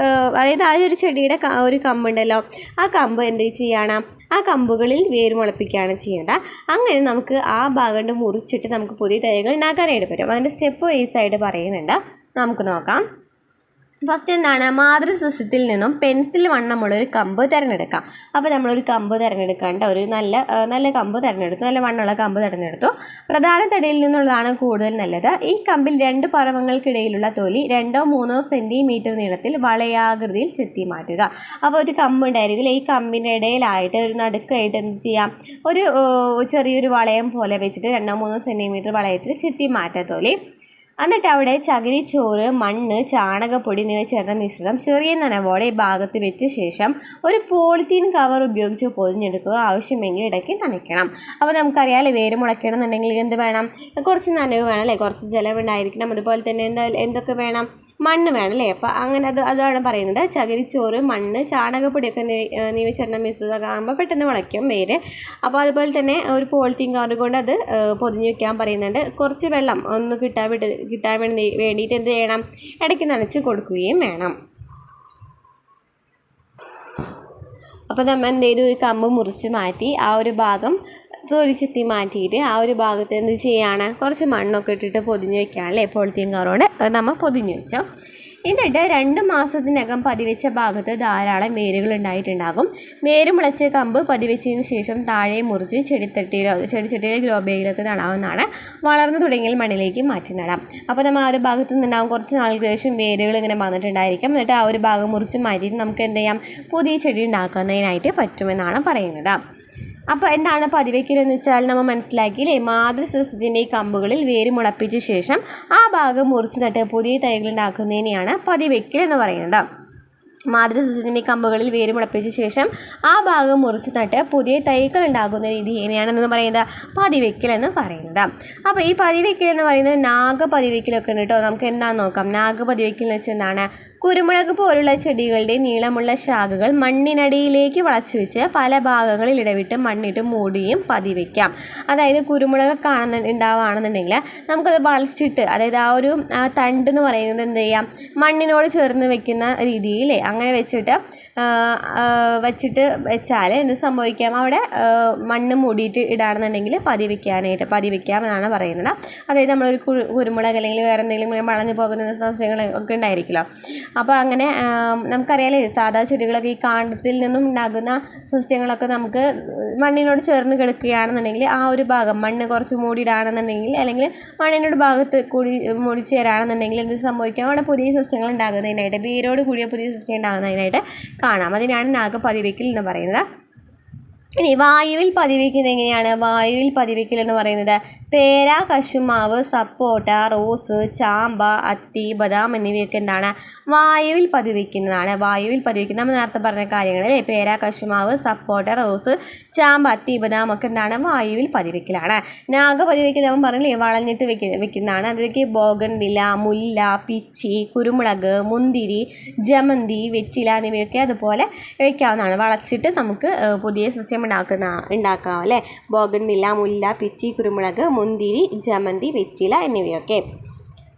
അതായത് ആ ഒരു ചെടിയുടെ ഒരു കമ്പുണ്ടല്ലോ, ആ കമ്പ് എന്ത് ചെയ്യണം, ആ കമ്പുകളിൽ വേര് മുളപ്പിക്കുകയാണ് ചെയ്യുന്നത്. അങ്ങനെ നമുക്ക് ആ ഭാഗം മുറിച്ചിട്ട് നമുക്ക് പുതിയ തൈകൾ ഉണ്ടാക്കാനായിട്ട് പറ്റും. അതിൻ്റെ സ്റ്റെപ്പ് വൈസ് ആയിട്ട് പറയുന്നുണ്ട്, നമുക്ക് നോക്കാം. ഫസ്റ്റ് എന്താണ്, മാതൃസസ്യത്തിൽ നിന്നും പെൻസിൽ വണ്ണമുള്ളൊരു കമ്പ് തിരഞ്ഞെടുക്കാം. അപ്പോൾ നമ്മളൊരു കമ്പ് തിരഞ്ഞെടുക്കേണ്ട ഒരു നല്ല കമ്പ് തിരഞ്ഞെടുത്തു, നല്ല വണ്ണമുള്ള കമ്പ് തിരഞ്ഞെടുത്തു. പ്രധാന തടിയിൽ നിന്നുള്ളതാണ് കൂടുതൽ നല്ലത്. ഈ കമ്പിൽ 2 പർവ്വങ്ങൾക്കിടയിലുള്ള തൊലി 2-3 സെൻറ്റിമീറ്റർ നീളത്തിൽ വളയാകൃതിയിൽ ചെത്തി മാറ്റുക. അപ്പോൾ ഒരു കമ്പ് ഉണ്ടായിരിക്കില്ല, ഈ കമ്പിൻ്റെ ഇടയിലായിട്ട് ഒരു നടുക്കായിട്ട് എന്ത് ചെയ്യാം, ഒരു ചെറിയൊരു വളയം പോലെ വെച്ചിട്ട് 2-3 സെൻറ്റിമീറ്റർ വളയത്തിൽ ചെത്തി മാറ്റുക തൊലി. എന്നിട്ട് അവിടെ ചകിരിച്ചോറ്, മണ്ണ്, ചാണകപ്പൊടി എന്നിവ ചേർന്ന മിശ്രിതം ചെറിയ നനവോടെ ഈ ഭാഗത്ത് വെച്ച ശേഷം ഒരു പോളിത്തീൻ കവർ ഉപയോഗിച്ച് പൊതിഞ്ഞെടുക്കുക. ആവശ്യമെങ്കിൽ ഇടയ്ക്ക് നനയ്ക്കണം. അപ്പോൾ നമുക്കറിയാമല്ലേ, വേര് മുളയ്ക്കണം എന്നുണ്ടെങ്കിൽ എന്ത് വേണം, കുറച്ച് നനവ് വേണം അല്ലേ, കുറച്ച് ജലമുണ്ടായിരിക്കണം. അതുപോലെ തന്നെ എന്തൊക്കെ വേണം, മണ്ണ് വേണം അല്ലേ. അപ്പോൾ അങ്ങനെ അതാണ് പറയുന്നത്. ചകിരിച്ചോറ്, മണ്ണ്, ചാണകപ്പൊടിയൊക്കെ നീവ ചേർന്ന മിശ്രിതം കാണുമ്പോൾ പെട്ടെന്ന് മുളയ്ക്കും വേര്. അപ്പോൾ അതുപോലെ തന്നെ ഒരു പോളിത്തീൻ കവർ കൊണ്ട് അത് പൊതിഞ്ഞ് വെക്കാൻ പറയുന്നുണ്ട്. കുറച്ച് വെള്ളം ഒന്ന് കിട്ടാൻ വേണ്ടിയിട്ട് എന്ത് ചെയ്യണം, ഇടയ്ക്ക് നനച്ച് കൊടുക്കുകയും വേണം. അപ്പോൾ നമ്മൾ എന്ത് ചെയ്തു, ഒരു കമ്പ് മുറിച്ച് മാറ്റി ആ ഒരു ഭാഗം തൊലി ചെത്തി മാറ്റിയിട്ട് ആ ഒരു ഭാഗത്ത് എന്ത് ചെയ്യാണ്, കുറച്ച് മണ്ണൊക്കെ ഇട്ടിട്ട് പൊതിഞ്ഞ് വെക്കുകയാണല്ലേ, പോളിത്തീൻ കവറോട് നമ്മൾ പൊതിഞ്ഞ് വെച്ചോ. എന്നിട്ട് 2 മാസത്തിനകം പതിവെച്ച ഭാഗത്ത് ധാരാളം വേരുകൾ ഉണ്ടായിട്ടുണ്ടാകും. വേര് മുളച്ച കമ്പ് പതിവെച്ചതിന് ശേഷം താഴെ മുറിച്ച് ചെടിച്ചട്ടിയിലെ ഗ്രോ ബാഗിലൊക്കെ നടാവുന്നതാണ്. വളർന്നു തുടങ്ങിയാൽ മണ്ണിലേക്ക് മാറ്റി നടാം. അപ്പോൾ നമ്മൾ ആ ഒരു ഭാഗത്ത് നിന്നുണ്ടാകും കുറച്ച് നാളുകൾക്ക് ശേഷം വേരുകൾ ഇങ്ങനെ വന്നിട്ടുണ്ടായിരിക്കും. എന്നിട്ട് ആ ഒരു ഭാഗം മുറിച്ച് മാറ്റിയിട്ട് നമുക്ക് എന്ത് ചെയ്യാം, പുതിയ ചെടി ഉണ്ടാക്കുന്നതിനായിട്ട് പറ്റുമെന്നാണ് പറയുന്നത്. അപ്പോൾ എന്താണ് പതിവയ്ക്കൽ എന്ന് വെച്ചാൽ നമ്മൾ മനസ്സിലാക്കിയില്ലേ, മാതൃസസ്യത്തിൻ്റെ കമ്പുകളിൽ വേര് മുളപ്പിച്ച ശേഷം ആ ഭാഗം മുറിച്ച് നട്ട് പുതിയ തൈകൾ ഉണ്ടാക്കുന്നതിനെയാണ് പതിവയ്ക്കൽ എന്ന് പറയുന്നത്. മാതൃസസ്യത്തിൻ്റെ കമ്പുകളിൽ വേര് മുളപ്പിച്ച ശേഷം ആ ഭാഗം മുറിച്ച് നട്ട് പുതിയ തൈകൾ ഉണ്ടാകുന്ന രീതി എങ്ങനെയാണെന്ന് പറയുന്നത്, പതിവയ്ക്കൽ എന്ന് പറയുന്നത്. അപ്പോൾ ഈ പതിവയ്ക്കൽ എന്ന് പറയുന്നത് നാഗപതിവയ്ക്കലൊക്കെ ഉണ്ട് കേട്ടോ. നമുക്ക് എന്താണെന്ന് നോക്കാം. നാഗപതിവയ്ക്കൽ എന്ന് വെച്ചാൽ എന്താണ്, കുരുമുളക് പോലുള്ള ചെടികളുടെ നീളമുള്ള ശാഖകൾ മണ്ണിനടിയിലേക്ക് വളച്ചു വെച്ച് പല ഭാഗങ്ങളിൽ ഇടവിട്ട് മണ്ണിട്ട് മൂടിയും പതിവയ്ക്കാം. അതായത് കുരുമുളക് ഉണ്ടാവുകയാണെന്നുണ്ടെങ്കിൽ നമുക്കത് വളച്ചിട്ട്, അതായത് ആ തണ്ട് എന്ന് പറയുന്നത് എന്ത് ചെയ്യാം, മണ്ണിനോട് ചേർന്ന് വെക്കുന്ന രീതിയിൽ അങ്ങനെ വെച്ചാൽ എന്ത് സംഭവിക്കാം, അവിടെ മണ്ണ് മൂടിയിട്ട് ഇടാണെന്നുണ്ടെങ്കിൽ പതിവയ്ക്കാം എന്നാണ് പറയുന്നത്. അതായത് നമ്മളൊരു കുരുമുളക് അല്ലെങ്കിൽ വേറെ എന്തെങ്കിലും വളഞ്ഞു പോകുന്ന സസ്യങ്ങൾ ഒക്കെ ഉണ്ടായിരിക്കുമല്ലോ, അപ്പോൾ അങ്ങനെ നമുക്കറിയാലേ സാധാ ചെടികളൊക്കെ ഈ കാണ്ഡത്തിൽ നിന്നും ഉണ്ടാകുന്ന സസ്യങ്ങളൊക്കെ നമുക്ക് മണ്ണിനോട് ചേർന്ന് കിടക്കുകയാണെന്നുണ്ടെങ്കിൽ ആ ഒരു ഭാഗം മണ്ണ് കുറച്ച് മൂടിയിടാണെന്നുണ്ടെങ്കിൽ അല്ലെങ്കിൽ മണ്ണിനോട് ഭാഗത്ത് കൂടി മൂടിച്ചേരാണെന്നുണ്ടെങ്കിൽ എന്ത് സംഭവിക്കാം, അവിടെ പുതിയ സസ്യങ്ങൾ ഉണ്ടാകുന്നതിനായിട്ട് വേരോട് കൂടിയ പുതിയ സസ്യം ഉണ്ടാകുന്നതിനായിട്ട് കാണാം. അതിനാണ് നാഗപതിവയ്ക്കൽ എന്ന് പറയുന്നത്. ഇനി വായുവിൽ പതിവയ്ക്കുന്നത് എങ്ങനെയാണ്? വായുവിൽ പതിവയ്ക്കൽ എന്ന് പറയുന്നത് പേര, കശുമാവ്, സപ്പോട്ട, റോസ്, ചാമ്പ, അത്തി, ബദാം എന്നിവയൊക്കെ എന്താണ് വായുവിൽ പതിവയ്ക്കുന്നതാണ്. വായുവിൽ പതിവയ്ക്കുന്ന നമ്മൾ നേരത്തെ പറഞ്ഞ കാര്യങ്ങൾ അല്ലേ, പേര, കശുമാവ്, സപ്പോട്ട, റോസ്, ചാമ്പ, അത്തി, ബദാം ഒക്കെ എന്താണ് വായുവിൽ പതിവയ്ക്കലാണ്. നാഗപതിവയ്ക്കൽ നമ്മൾ പറഞ്ഞില്ലേ വളഞ്ഞിട്ട് വെക്കുന്നതാണ്. അതിലേക്ക് ബോഗൺവില്ല, മുല്ല, പിച്ചി, കുരുമുളക്, മുന്തിരി, ജമന്തി, വെറ്റില എന്നിവയൊക്കെ അതുപോലെ വയ്ക്കാവുന്നതാണ്. വളച്ചിട്ട് നമുക്ക് പുതിയ സസ്യം ഉണ്ടാക്കാം അല്ലേ. ബോഗൺവില്ല, മുല്ല, പിച്ചി, കുരുമുളക്, മുന്തിരി, ജമന്തി, വെറ്റില എന്നിവയൊക്കെ.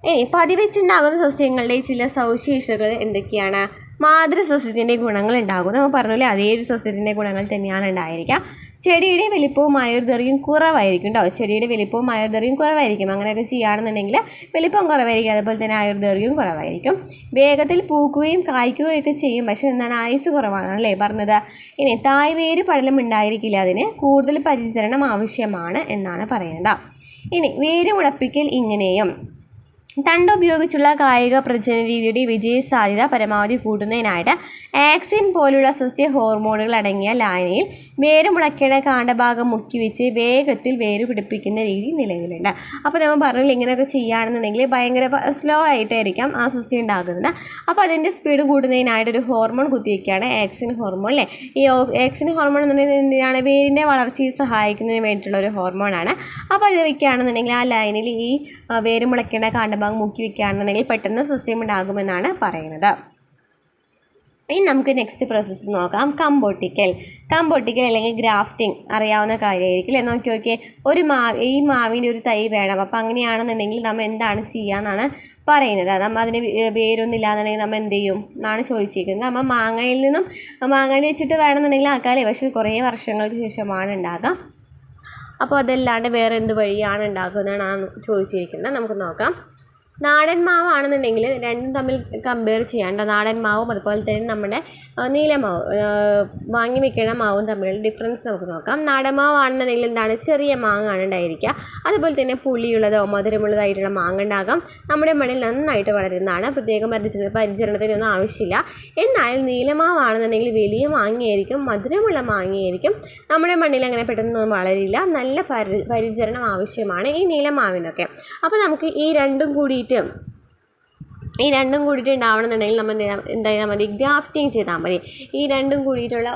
ഇനി പതിവെച്ചുണ്ടാകുന്ന സസ്യങ്ങളുടെ ചില സവിശേഷതകൾ എന്തൊക്കെയാണ്? മാതൃസസ്യത്തിൻ്റെ ഗുണങ്ങൾ ഉണ്ടാകും. നമ്മൾ പറഞ്ഞില്ലേ അതേ ഒരു സസ്യത്തിൻ്റെ ഗുണങ്ങൾ തന്നെയാണ് ഉണ്ടായിരിക്കുക. ചെടിയുടെ വലിപ്പവും ആയുർദൈർഘ്യം കുറവായിരിക്കും കേട്ടോ. ചെടിയുടെ വലിപ്പവും ആയുർദൈർഘ്യം കുറവായിരിക്കും. അങ്ങനെയൊക്കെ ചെയ്യുകയാണെന്നുണ്ടെങ്കിൽ വലിപ്പം കുറവായിരിക്കും, അതുപോലെ തന്നെ ആയുർദൈർഘ്യം കുറവായിരിക്കും. വേഗത്തിൽ പൂക്കുകയും കായ്ക്കുകയും ഒക്കെ ചെയ്യും, പക്ഷേ എന്താണ് ആയുസ് കുറവാണല്ലേ പറഞ്ഞത്. ഇനി തായ്വേര് പടലം ഉണ്ടായിരിക്കില്ല, അതിന് കൂടുതൽ പരിചരണം ആവശ്യമാണ് എന്നാണ് പറയുന്നത്. ഇനി വേര് മുളപ്പിക്കൽ ഇങ്ങനെയും തണ്ട് ഉപയോഗിച്ചുള്ള കായിക പ്രജനന രീതിയുടെ വിജയസാധ്യത പരമാവധി കൂട്ടുന്നതിനായിട്ട് ആക്സിൻ പോലുള്ള സസ്യ ഹോർമോണുകൾ അടങ്ങിയ ലായനിയിൽ വേര് മുളയ്ക്കേണ്ട കാണ്ഡഭാഗം മുക്കിവെച്ച് വേഗത്തിൽ വേര് പിടിപ്പിക്കുന്ന രീതി നിലവിലുണ്ട്. അപ്പോൾ നമ്മൾ പറഞ്ഞില്ല ഇങ്ങനെയൊക്കെ ചെയ്യുകയാണെന്നുണ്ടെങ്കിൽ ഭയങ്കര സ്ലോ ആയിട്ടായിരിക്കാം ആ സസ്യം ഉണ്ടാകുന്നത്. അപ്പോൾ അതിൻ്റെ സ്പീഡ് കൂടുന്നതിനായിട്ടൊരു ഹോർമോൺ കുത്തിവെക്കുകയാണ് ആക്സിൻ ഹോർമോൺ അല്ലേ. ഈ ആക്സിൻ ഹോർമോൺ എന്ന് പറയുന്നത് എന്തിനാണ്? വേരിൻ്റെ വളർച്ചയെ സഹായിക്കുന്നതിന് വേണ്ടിയിട്ടുള്ള ഒരു ഹോർമോണാണ്. അപ്പോൾ അത് വയ്ക്കുകയാണെന്നുണ്ടെങ്കിൽ ആ ലൈനിൽ ഈ വേര് മുളയ്ക്കേണ്ട കാണ്ഡഭാഗം മുക്കി വയ്ക്കുകയാണെന്നുണ്ടെങ്കിൽ പെട്ടെന്ന് സസ്യം ഉണ്ടാകുമെന്നാണ് പറയുന്നത്. ഇനി നമുക്ക് നെക്സ്റ്റ് പ്രോസസ്സ് നോക്കാം. കമ്പോട്ടിക്കൽ അല്ലെങ്കിൽ ഗ്രാഫ്റ്റിംഗ് അറിയാവുന്ന കാര്യമായിരിക്കും അല്ലേ. നോക്കിയേ ഈ മാവിൻ്റെ ഒരു തൈ വേണം. അപ്പോൾ അങ്ങനെയാണെന്നുണ്ടെങ്കിൽ നമ്മൾ എന്താണ് ചെയ്യാന്നാണ് പറയുന്നത്. നമ്മൾ അതിന് വേരൊന്നും ഇല്ലാന്നുണ്ടെങ്കിൽ നമ്മൾ എന്ത് ചെയ്യും എന്നാണ് ചോദിച്ചിരിക്കുന്നത്. നമ്മൾ മാങ്ങയിൽ വെച്ചിട്ട് വേണമെന്നുണ്ടെങ്കിൽ ആക്കാലേ, പക്ഷേ കുറേ വർഷങ്ങൾക്ക് ശേഷമാണ് ഉണ്ടാകാം. അപ്പോൾ അതല്ലാണ്ട് വേറെ എന്ത് വഴിയാണ് ഉണ്ടാക്കുന്നതാണ് ചോദിച്ചിരിക്കുന്നത്. നമുക്ക് നോക്കാം. നാടൻ മാവാണെന്നുണ്ടെങ്കിൽ രണ്ടും തമ്മിൽ കമ്പയർ ചെയ്യാണ്ട് നാടൻ മാവും അതുപോലെ തന്നെ നമ്മുടെ നീലമാവ് വാങ്ങി വെക്കുന്ന മാവും തമ്മിലുള്ള ഡിഫറൻസ് നമുക്ക് നോക്കാം. നാടൻ മാവാണെന്നുണ്ടെങ്കിൽ എന്താണ് ചെറിയ മാങ്ങാണ് ഉണ്ടായിരിക്കുക, അതുപോലെ തന്നെ പുളിയുള്ളതോ മധുരമുള്ളതായിട്ടുള്ള മാങ്ങ ഉണ്ടാകാം. നമ്മുടെ മണ്ണിൽ നന്നായിട്ട് വളരുന്നതാണ്, പ്രത്യേകം പരിചരണത്തിനൊന്നും ആവശ്യമില്ല. എന്നാൽ നീലമാവാണെന്നുണ്ടെങ്കിൽ വലിയ മാങ്ങയായിരിക്കും, മധുരമുള്ള മാങ്ങയായിരിക്കും, നമ്മുടെ മണ്ണിൽ അങ്ങനെ പെട്ടെന്നൊന്നും വളരില്ല, നല്ല പരിചരണം ആവശ്യമാണ് ഈ നീലമാവിനൊക്കെ. അപ്പോൾ നമുക്ക് ഈ രണ്ടും കൂടിയിട്ട് ഉണ്ടാവണമെന്നുണ്ടെങ്കിൽ നമ്മൾ എന്ത് ചെയ്താൽ മതി? ഗ്രാഫ്റ്റിംഗ് ചെയ്താൽ മതി. ഈ രണ്ടും കൂടിയിട്ടുള്ള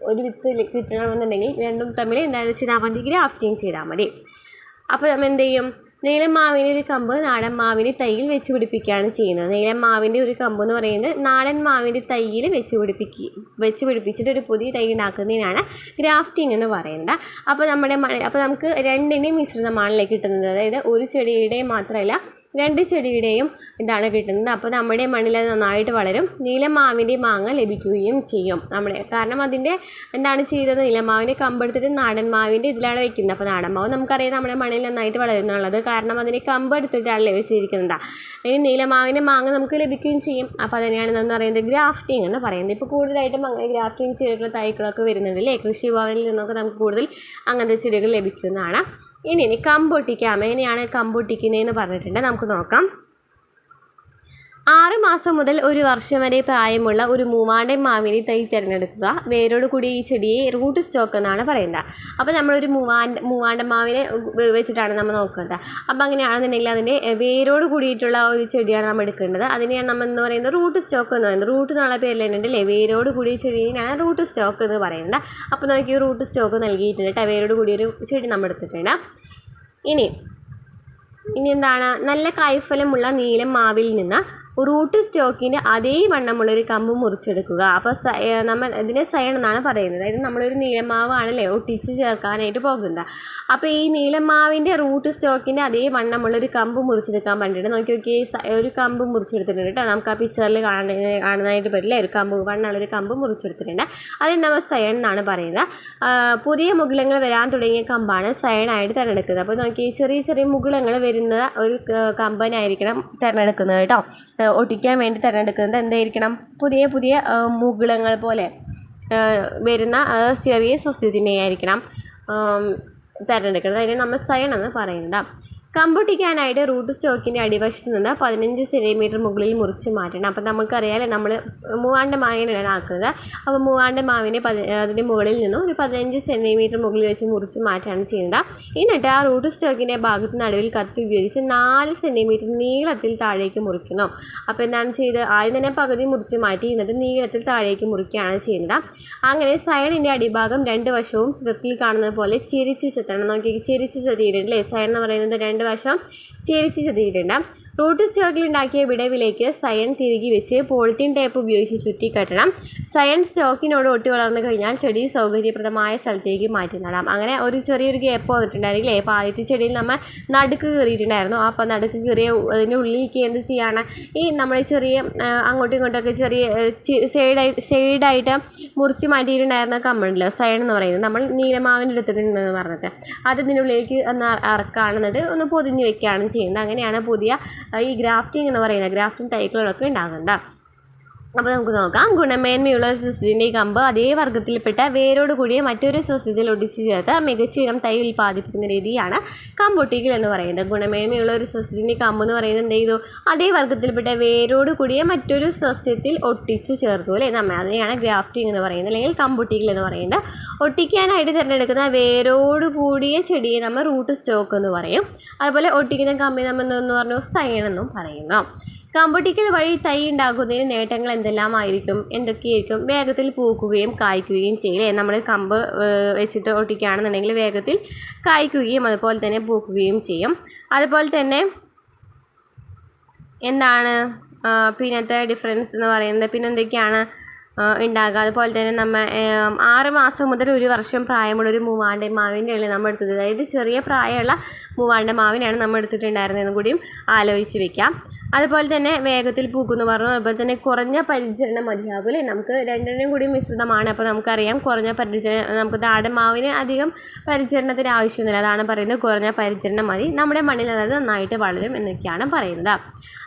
ഒരു വിത്ത് കിട്ടണമെന്നുണ്ടെങ്കിൽ രണ്ടും തമ്മിൽ എന്താണ് ചെയ്താൽ മതി? ഗ്രാഫ്റ്റിംഗ് ചെയ്താൽ മതി. അപ്പോൾ നമ്മൾ എന്ത് ചെയ്യും? നീലം മാവിൻ്റെ ഒരു കമ്പ് നാടൻ മാവിൻ്റെ തൈയിൽ വെച്ച് പിടിപ്പിക്കുകയാണ് ചെയ്യുന്നത്. നീലം മാവിൻ്റെ ഒരു കമ്പ് എന്ന് പറയുന്നത് നാടൻ മാവിൻ്റെ തൈയിൽ വെച്ച് പിടിപ്പിച്ചിട്ട് ഒരു പുതിയ തൈ ഉണ്ടാക്കുന്നതിനാണ് ഗ്രാഫ്റ്റിംഗ് എന്ന് പറയുന്നത്. അപ്പോൾ നമുക്ക് രണ്ടിൻ്റെയും മിശ്രിതമാണല്ലേ കിട്ടുന്നത്. അതായത് ഒരു ചെടിയുടെയും മാത്രമല്ല രണ്ട് ചെടിയുടെയും ഇതാണ് കിട്ടുന്നത്. അപ്പോൾ നമ്മുടെ മണ്ണിൽ അത് നന്നായിട്ട് വളരും. നീലം മാവിൻ്റെ മാങ്ങ ലഭിക്കുകയും ചെയ്യും. കാരണം അതിൻ്റെ എന്താണ് ചെയ്തത്? നീലമാവിൻ്റെ കമ്പെടുത്തിട്ട് നാടൻ മാവിൻ്റെ ഇതിലാണ് വെക്കുന്നത്. അപ്പോൾ നാടൻ മാവ് നമുക്കറിയാം നമ്മുടെ മണ്ണിൽ നന്നായിട്ട് വളരുന്നുള്ളത്, കാരണം അതിന് കമ്പെടുത്തിട്ടാണല്ലേ വെച്ചിരിക്കുന്നത്. ഇനി നീലമാവിൻ്റെ മാങ്ങ നമുക്ക് ലഭിക്കുകയും ചെയ്യും. അപ്പോൾ അതിനെയാണ് നമ്മൾ പറയുന്നത് ഗ്രാഫ്റ്റിംഗ് എന്ന് പറയുന്നത്. ഇപ്പോൾ കൂടുതലായിട്ടും അങ്ങനെ ഗ്രാഫ്റ്റിംഗ് ചെയ്തിട്ടുള്ള തൈകളൊക്കെ വരുന്നുണ്ട് അല്ലേ. കൃഷിഭവനിൽ നിന്നൊക്കെ നമുക്ക് കൂടുതൽ അങ്ങനത്തെ ചെടികൾ ലഭിക്കുന്നതാണ്. ഇനി കമ്പൊട്ടിക്കാം. എങ്ങനെയാണ് കമ്പൊട്ടിക്കുന്നതെന്ന് പറഞ്ഞിട്ടുണ്ട്, നമുക്ക് നോക്കാം. 6 മാസം മുതൽ 1 വർഷം വരെ പ്രായമുള്ള ഒരു മൂവാണ്ടൻ മാവിൻ്റെ തൈ തിരഞ്ഞെടുക്കുക. വേരോട് കൂടി ഈ ചെടിയെ റൂട്ട് സ്റ്റോക്ക് എന്നാണ് പറയുന്നത്. അപ്പോൾ നമ്മളൊരു മൂവാണ്ടൻ മാവിനെ വെച്ചിട്ടാണ് നമ്മൾ നോക്കുന്നത്. അപ്പോൾ അങ്ങനെയാണെന്നുണ്ടെങ്കിൽ അതിൻ്റെ വേരോട് കൂടിയിട്ടുള്ള ഒരു ചെടിയാണ് നമ്മൾ എടുക്കേണ്ടത്. അതിനെയാണ് നമ്മൾ എന്ന് പറയുന്നത് റൂട്ട് സ്റ്റോക്ക് എന്ന് പറയുന്നത്. റൂട്ട് എന്നുള്ള പേരിൽ തന്നെ ഉണ്ടല്ലേ, വേരോട് കൂടിയ ചെടിയാണ് റൂട്ട് സ്റ്റോക്ക് എന്ന് പറയുന്നത്. അപ്പോൾ നമുക്ക് റൂട്ട് സ്റ്റോക്ക് നൽകിയിട്ടുണ്ട് കേട്ടോ. വേരോട് കൂടിയൊരു ചെടി നമ്മൾ എടുത്തിട്ടുണ്ട്. ഇനി എന്താണ്? നല്ല കായ്ഫലമുള്ള നീലം മാവിൽ നിന്ന് റൂട്ട് സ്റ്റോക്കിൻ്റെ അതേ വണ്ണമുള്ളൊരു കമ്പ് മുറിച്ചെടുക്കുക. അപ്പോൾ നമ്മൾ ഇതിനെ സയൺ എന്നാണ് പറയുന്നത്. അതായത് നമ്മളൊരു നീലമാവാണല്ലേ ഒട്ടിച്ച് ചേർക്കാനായിട്ട് പോകുന്നത്. അപ്പോൾ ഈ നീലമാവിൻ്റെ റൂട്ട് സ്റ്റോക്കിൻ്റെ അതേ വണ്ണമുള്ളൊരു കമ്പ് മുറിച്ചെടുക്കാൻ വേണ്ടിയിട്ട് നോക്കി ഒരു കമ്പ് മുറിച്ചെടുത്തിട്ടുണ്ട് കേട്ടോ. നമുക്ക് ആ പിക്ചറിൽ കാണാനായിട്ട് പറ്റില്ല. ഒരു വണ്ണമുള്ളൊരു കമ്പ് മുറിച്ചെടുത്തിട്ടുണ്ട്. അതിന് നമ്മൾ സയൺ എന്നാണ് പറയുന്നത്. പുതിയ മുകുളങ്ങൾ വരാൻ തുടങ്ങിയ കമ്പാണ് സയണായിട്ട് തിരഞ്ഞെടുക്കുന്നത്. അപ്പോൾ നോക്കി ചെറിയ മുകുളങ്ങൾ വരുന്ന ഒരു കമ്പനായിരിക്കണം തിരഞ്ഞെടുക്കുന്നത് കേട്ടോ. ഒട്ടിക്കാൻ വേണ്ടി തിരഞ്ഞെടുക്കുന്നത് എന്തായിരിക്കണം? പുതിയ പുതിയ മുകുളങ്ങൾ പോലെ വരുന്ന ചെറിയ സസ്യത്തിനെ ആയിരിക്കണം തിരഞ്ഞെടുക്കുന്നത്. അതിനെ നമ്മൾ സയൺ എന്ന് പറയുന്നത്. കമ്പൊട്ടിക്കാനായിട്ട് റൂട്ട് സ്റ്റോക്കിൻ്റെ അടിവശത്ത് നിന്ന് 15 സെൻറ്റിമീറ്റർ മുകളിൽ മുറിച്ച് മാറ്റണം. അപ്പം നമുക്കറിയാമല്ലേ, നമ്മൾ മൂവാണ്ട മാവിനാണ് ആക്കുന്നത്. അപ്പോൾ മൂവാണ്ട മാവിനെ അതിൻ്റെ മുകളിൽ നിന്നും ഒരു 15 സെൻറ്റിമീറ്റർ മുകളിൽ വെച്ച് മുറിച്ച് മാറ്റാണ് ചെയ്യുന്നത്. എന്നിട്ട് ആ റൂട്ട് സ്റ്റോക്കിൻ്റെ ഭാഗത്ത് നടുവിൽ കത്തി ഉപയോഗിച്ച് 4 സെൻറ്റിമീറ്റർ നീളത്തിൽ താഴേക്ക് മുറിക്കുന്നു. അപ്പോൾ എന്താണ് ചെയ്ത് ആദ്യം തന്നെ പകുതി മുറിച്ച് മാറ്റി എന്നിട്ട് നീളത്തിൽ താഴേക്ക് മുറിക്കുകയാണ് ചെയ്യുന്നത്. അങ്ങനെ സയണിൻ്റെ അടിഭാഗം 2 വശവും ചിത്രത്തിൽ കാണുന്നത് പോലെ ചെരിച്ച് ചെത്തണം. നോക്കി, ചെരിച്ച് ചെത്തിയിട്ടുണ്ട്. സയൺ എന്ന് പറയുന്നത് 2 വശം ചെരിച്ച് ചെത്തിയിട്ടുണ്ട്. റൂട്ട് സ്റ്റോക്കിൽ ഉണ്ടാക്കിയ വിടവിലേക്ക് സയൺ തിരികെ വെച്ച് പോളിത്തീൻ ടേപ്പ് ഉപയോഗിച്ച് ചുറ്റിക്കെട്ടണം. സയൺ സ്റ്റോക്കിനോട് ഒട്ടി വളർന്നു കഴിഞ്ഞാൽ ചെടി സൗകര്യപ്രദമായ സ്ഥലത്തേക്ക് മാറ്റി നടാം. അങ്ങനെ ഒരു ചെറിയൊരു ഗ്യാപ്പ് വന്നിട്ടുണ്ടായിരിക്കില്ലേ? അപ്പോൾ ആദ്യത്തെ ചെടിയിൽ നമ്മൾ നടുക്ക് കീറിയിട്ടുണ്ടായിരുന്നു. അപ്പോൾ നടുക്ക് കീറിയ അതിൻ്റെ ഉള്ളിലേക്ക് എന്ത് ചെയ്യാണ്, ഈ നമ്മൾ ചെറിയ അങ്ങോട്ടും ഇങ്ങോട്ടൊക്കെ ചെറിയ സൈഡായിട്ട് മുറിച്ച് മാറ്റിയിട്ടുണ്ടായിരുന്ന കമ്പുണ്ടല്ലോ, സയൺ എന്ന് പറയുന്നത്, നമ്മൾ നീലമാവിൻ്റെ എടുത്തിട്ടുണ്ടെന്ന് പറഞ്ഞിട്ട് അത് ഇതിൻ്റെ ഉള്ളിലേക്ക് ഒന്ന് ഇറക്കുകയാണെന്നിട്ട് ഒന്ന് പൊതിഞ്ഞ് വെക്കുകയാണ് ചെയ്യുന്നത്. അങ്ങനെയാണ് പുതിയ ഈ ഗ്രാഫ്റ്റിംഗ് എന്ന് പറയുന്ന ഗ്രാഫ്റ്റിംഗ് തൈകളൊക്കെ ഉണ്ടാകുന്നത്. അപ്പോൾ നമുക്ക് നോക്കാം. ഗുണമേന്മയുള്ള ഒരു സസ്യത്തിൻ്റെ കമ്പ് അതേ വർഗ്ഗത്തിൽപ്പെട്ട വേരോട് കൂടിയ മറ്റൊരു സസ്യത്തിൽ ഒടിച്ചു ചേർത്ത് മികച്ച ഇനം തൈ ഉൽപ്പാദിപ്പിക്കുന്ന രീതിയാണ് കമ്പൊട്ടിക്കൽ എന്ന് പറയുന്നത്. ഗുണമേന്മയുള്ള ഒരു സസ്യത്തിൻ്റെ കമ്പ് എന്ന് പറയുന്നത് എന്ത് ചെയ്തു, അതേ വർഗ്ഗത്തിൽപ്പെട്ട വേരോട് കൂടിയ മറ്റൊരു സസ്യത്തിൽ ഒട്ടിച്ചു ചേർത്തു അല്ലേ നമ്മൾ. അതിനെയാണ് ഗ്രാഫ്റ്റിംഗ് എന്ന് പറയുന്നത്, അല്ലെങ്കിൽ കമ്പൊട്ടിക്കൽ എന്ന് പറയുന്നത്. ഒട്ടിക്കാനായിട്ട് തിരഞ്ഞെടുക്കുന്ന വേരോട് കൂടിയ ചെടിയെ നമ്മൾ റൂട്ട് സ്റ്റോക്ക് എന്ന് പറയും. അതുപോലെ ഒട്ടിക്കുന്ന കമ്പി നമ്മൾ എന്ന് പറഞ്ഞു സയൺ എന്നും പറയുന്നു. കമ്പൊട്ടിക്കൽ വഴി തൈ ഉണ്ടാക്കുന്നതിന് നേട്ടങ്ങൾ എന്തൊക്കെയായിരിക്കും? വേഗത്തിൽ പൂക്കുകയും കായ്ക്കുകയും ചെയ്യും. നമ്മൾ കമ്പ് വെച്ചിട്ട് ഒട്ടിക്കുകയാണെന്നുണ്ടെങ്കിൽ വേഗത്തിൽ കായ്ക്കുകയും അതുപോലെ തന്നെ പൂക്കുകയും ചെയ്യും. അതുപോലെ തന്നെ എന്താണ് പിന്നത്തെ ഡിഫറൻസ് എന്ന് പറയുന്നത്, പിന്നെ എന്തൊക്കെയാണ് ഉണ്ടാകുക? അതുപോലെ തന്നെ നമ്മൾ 6 മാസം മുതൽ 1 വർഷം പ്രായമുള്ള ഒരു മൂവാണ്ട മാവിൻ്റെയാണ് നമ്മൾ എടുത്തത്. അതായത് ചെറിയ പ്രായമുള്ള മൂവാണ്ട മാവിനാണ് നമ്മൾ എടുത്തിട്ടുണ്ടായിരുന്നതെന്ന് കൂടിയും ആലോചിച്ച് വെക്കാം. അതുപോലെ തന്നെ വേഗത്തിൽ പൂക്കുന്നു പറഞ്ഞു. അതുപോലെ തന്നെ കുറഞ്ഞ പരിചരണം മതിയാകും അല്ലേ? നമുക്ക് രണ്ടിനും കൂടി മിശ്രിതമാണ്. അപ്പോൾ നമുക്കറിയാം കുറഞ്ഞ പരിചരണം, നമുക്ക് നാടൻ മാവിന് അധികം പരിചരണത്തിന് ആവശ്യമൊന്നുമില്ല. അതാണ് പറയുന്നത് കുറഞ്ഞ പരിചരണം മതി, നമ്മുടെ മണ്ണിൽ അത് നന്നായിട്ട് വളരും എന്നൊക്കെയാണ് പറയുന്നത്.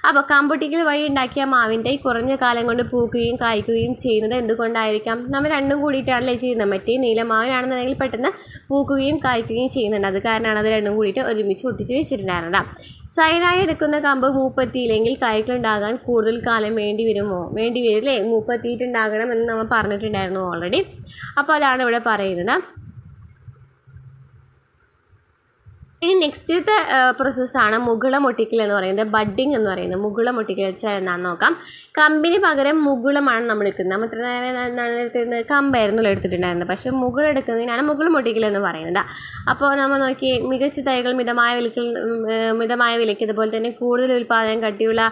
അപ്പോൾ കമ്പൊട്ടിക്കൽ വഴി ഉണ്ടാക്കിയ മാവിൻ്റെ കുറഞ്ഞ കാലം കൊണ്ട് പൂക്കുകയും കായ്ക്കുകയും ചെയ്യുന്നത് എന്തുകൊണ്ടായിരിക്കാം? നമ്മൾ രണ്ടും കൂടിയിട്ടാണല്ലേ ചെയ്യുന്നത്. മറ്റേ നീലമാവിനാണെന്നുണ്ടെങ്കിൽ പെട്ടെന്ന് പൂക്കുകയും കായ്ക്കുകയും ചെയ്യുന്നുണ്ട്. അത് കാരണമാണ് അത് രണ്ടും കൂടിയിട്ട് ഒരുമിച്ച് ഒട്ടിച്ച് വെച്ചിട്ടുണ്ടായിരുന്നത്. സയനായി എടുക്കുന്ന കമ്പ് മൂപ്പെത്തിയില്ലെങ്കിൽ കായ്കളുണ്ടാകാൻ കൂടുതൽ കാലം വേണ്ടി വരും അല്ലേ? മൂപ്പെത്തിയിട്ടുണ്ടാകണം എന്ന് നമ്മൾ പറഞ്ഞിട്ടുണ്ടായിരുന്നു ഓൾറെഡി. അപ്പോൾ അതാണ് ഇവിടെ പറയുന്നത്. ഇനി നെക്സ്റ്റത്തെ പ്രോസസ്സാണ് മുകുളം ഒട്ടിക്കൽ എന്ന് പറയുന്നത്, ബഡ്ഡിങ് എന്ന് പറയുന്നത്. മുകുളം ഒട്ടിക്കൽ വെച്ചാൽ എന്താണെന്ന് നോക്കാം. കമ്പിന് പകരം മുകുളമാണ് നമ്മൾ എടുക്കുന്നത്. നമ്മൾ ഇത്ര നേരം എടുത്തിരുന്നത് കമ്പായിരുന്നല്ലോ എടുത്തിട്ടുണ്ടായിരുന്നത്, പക്ഷേ മുകുളം എടുക്കുന്നതിനാണ് മുകുളം ഒട്ടിക്കൽ എന്ന് പറയുന്നത്. അപ്പോൾ നമ്മൾ നോക്കി, മികച്ച തൈകൾ മിതമായ വിലയ്ക്ക് അതുപോലെ തന്നെ കൂടുതൽ ഉൽപ്പാദനം കട്ടിയുള്ള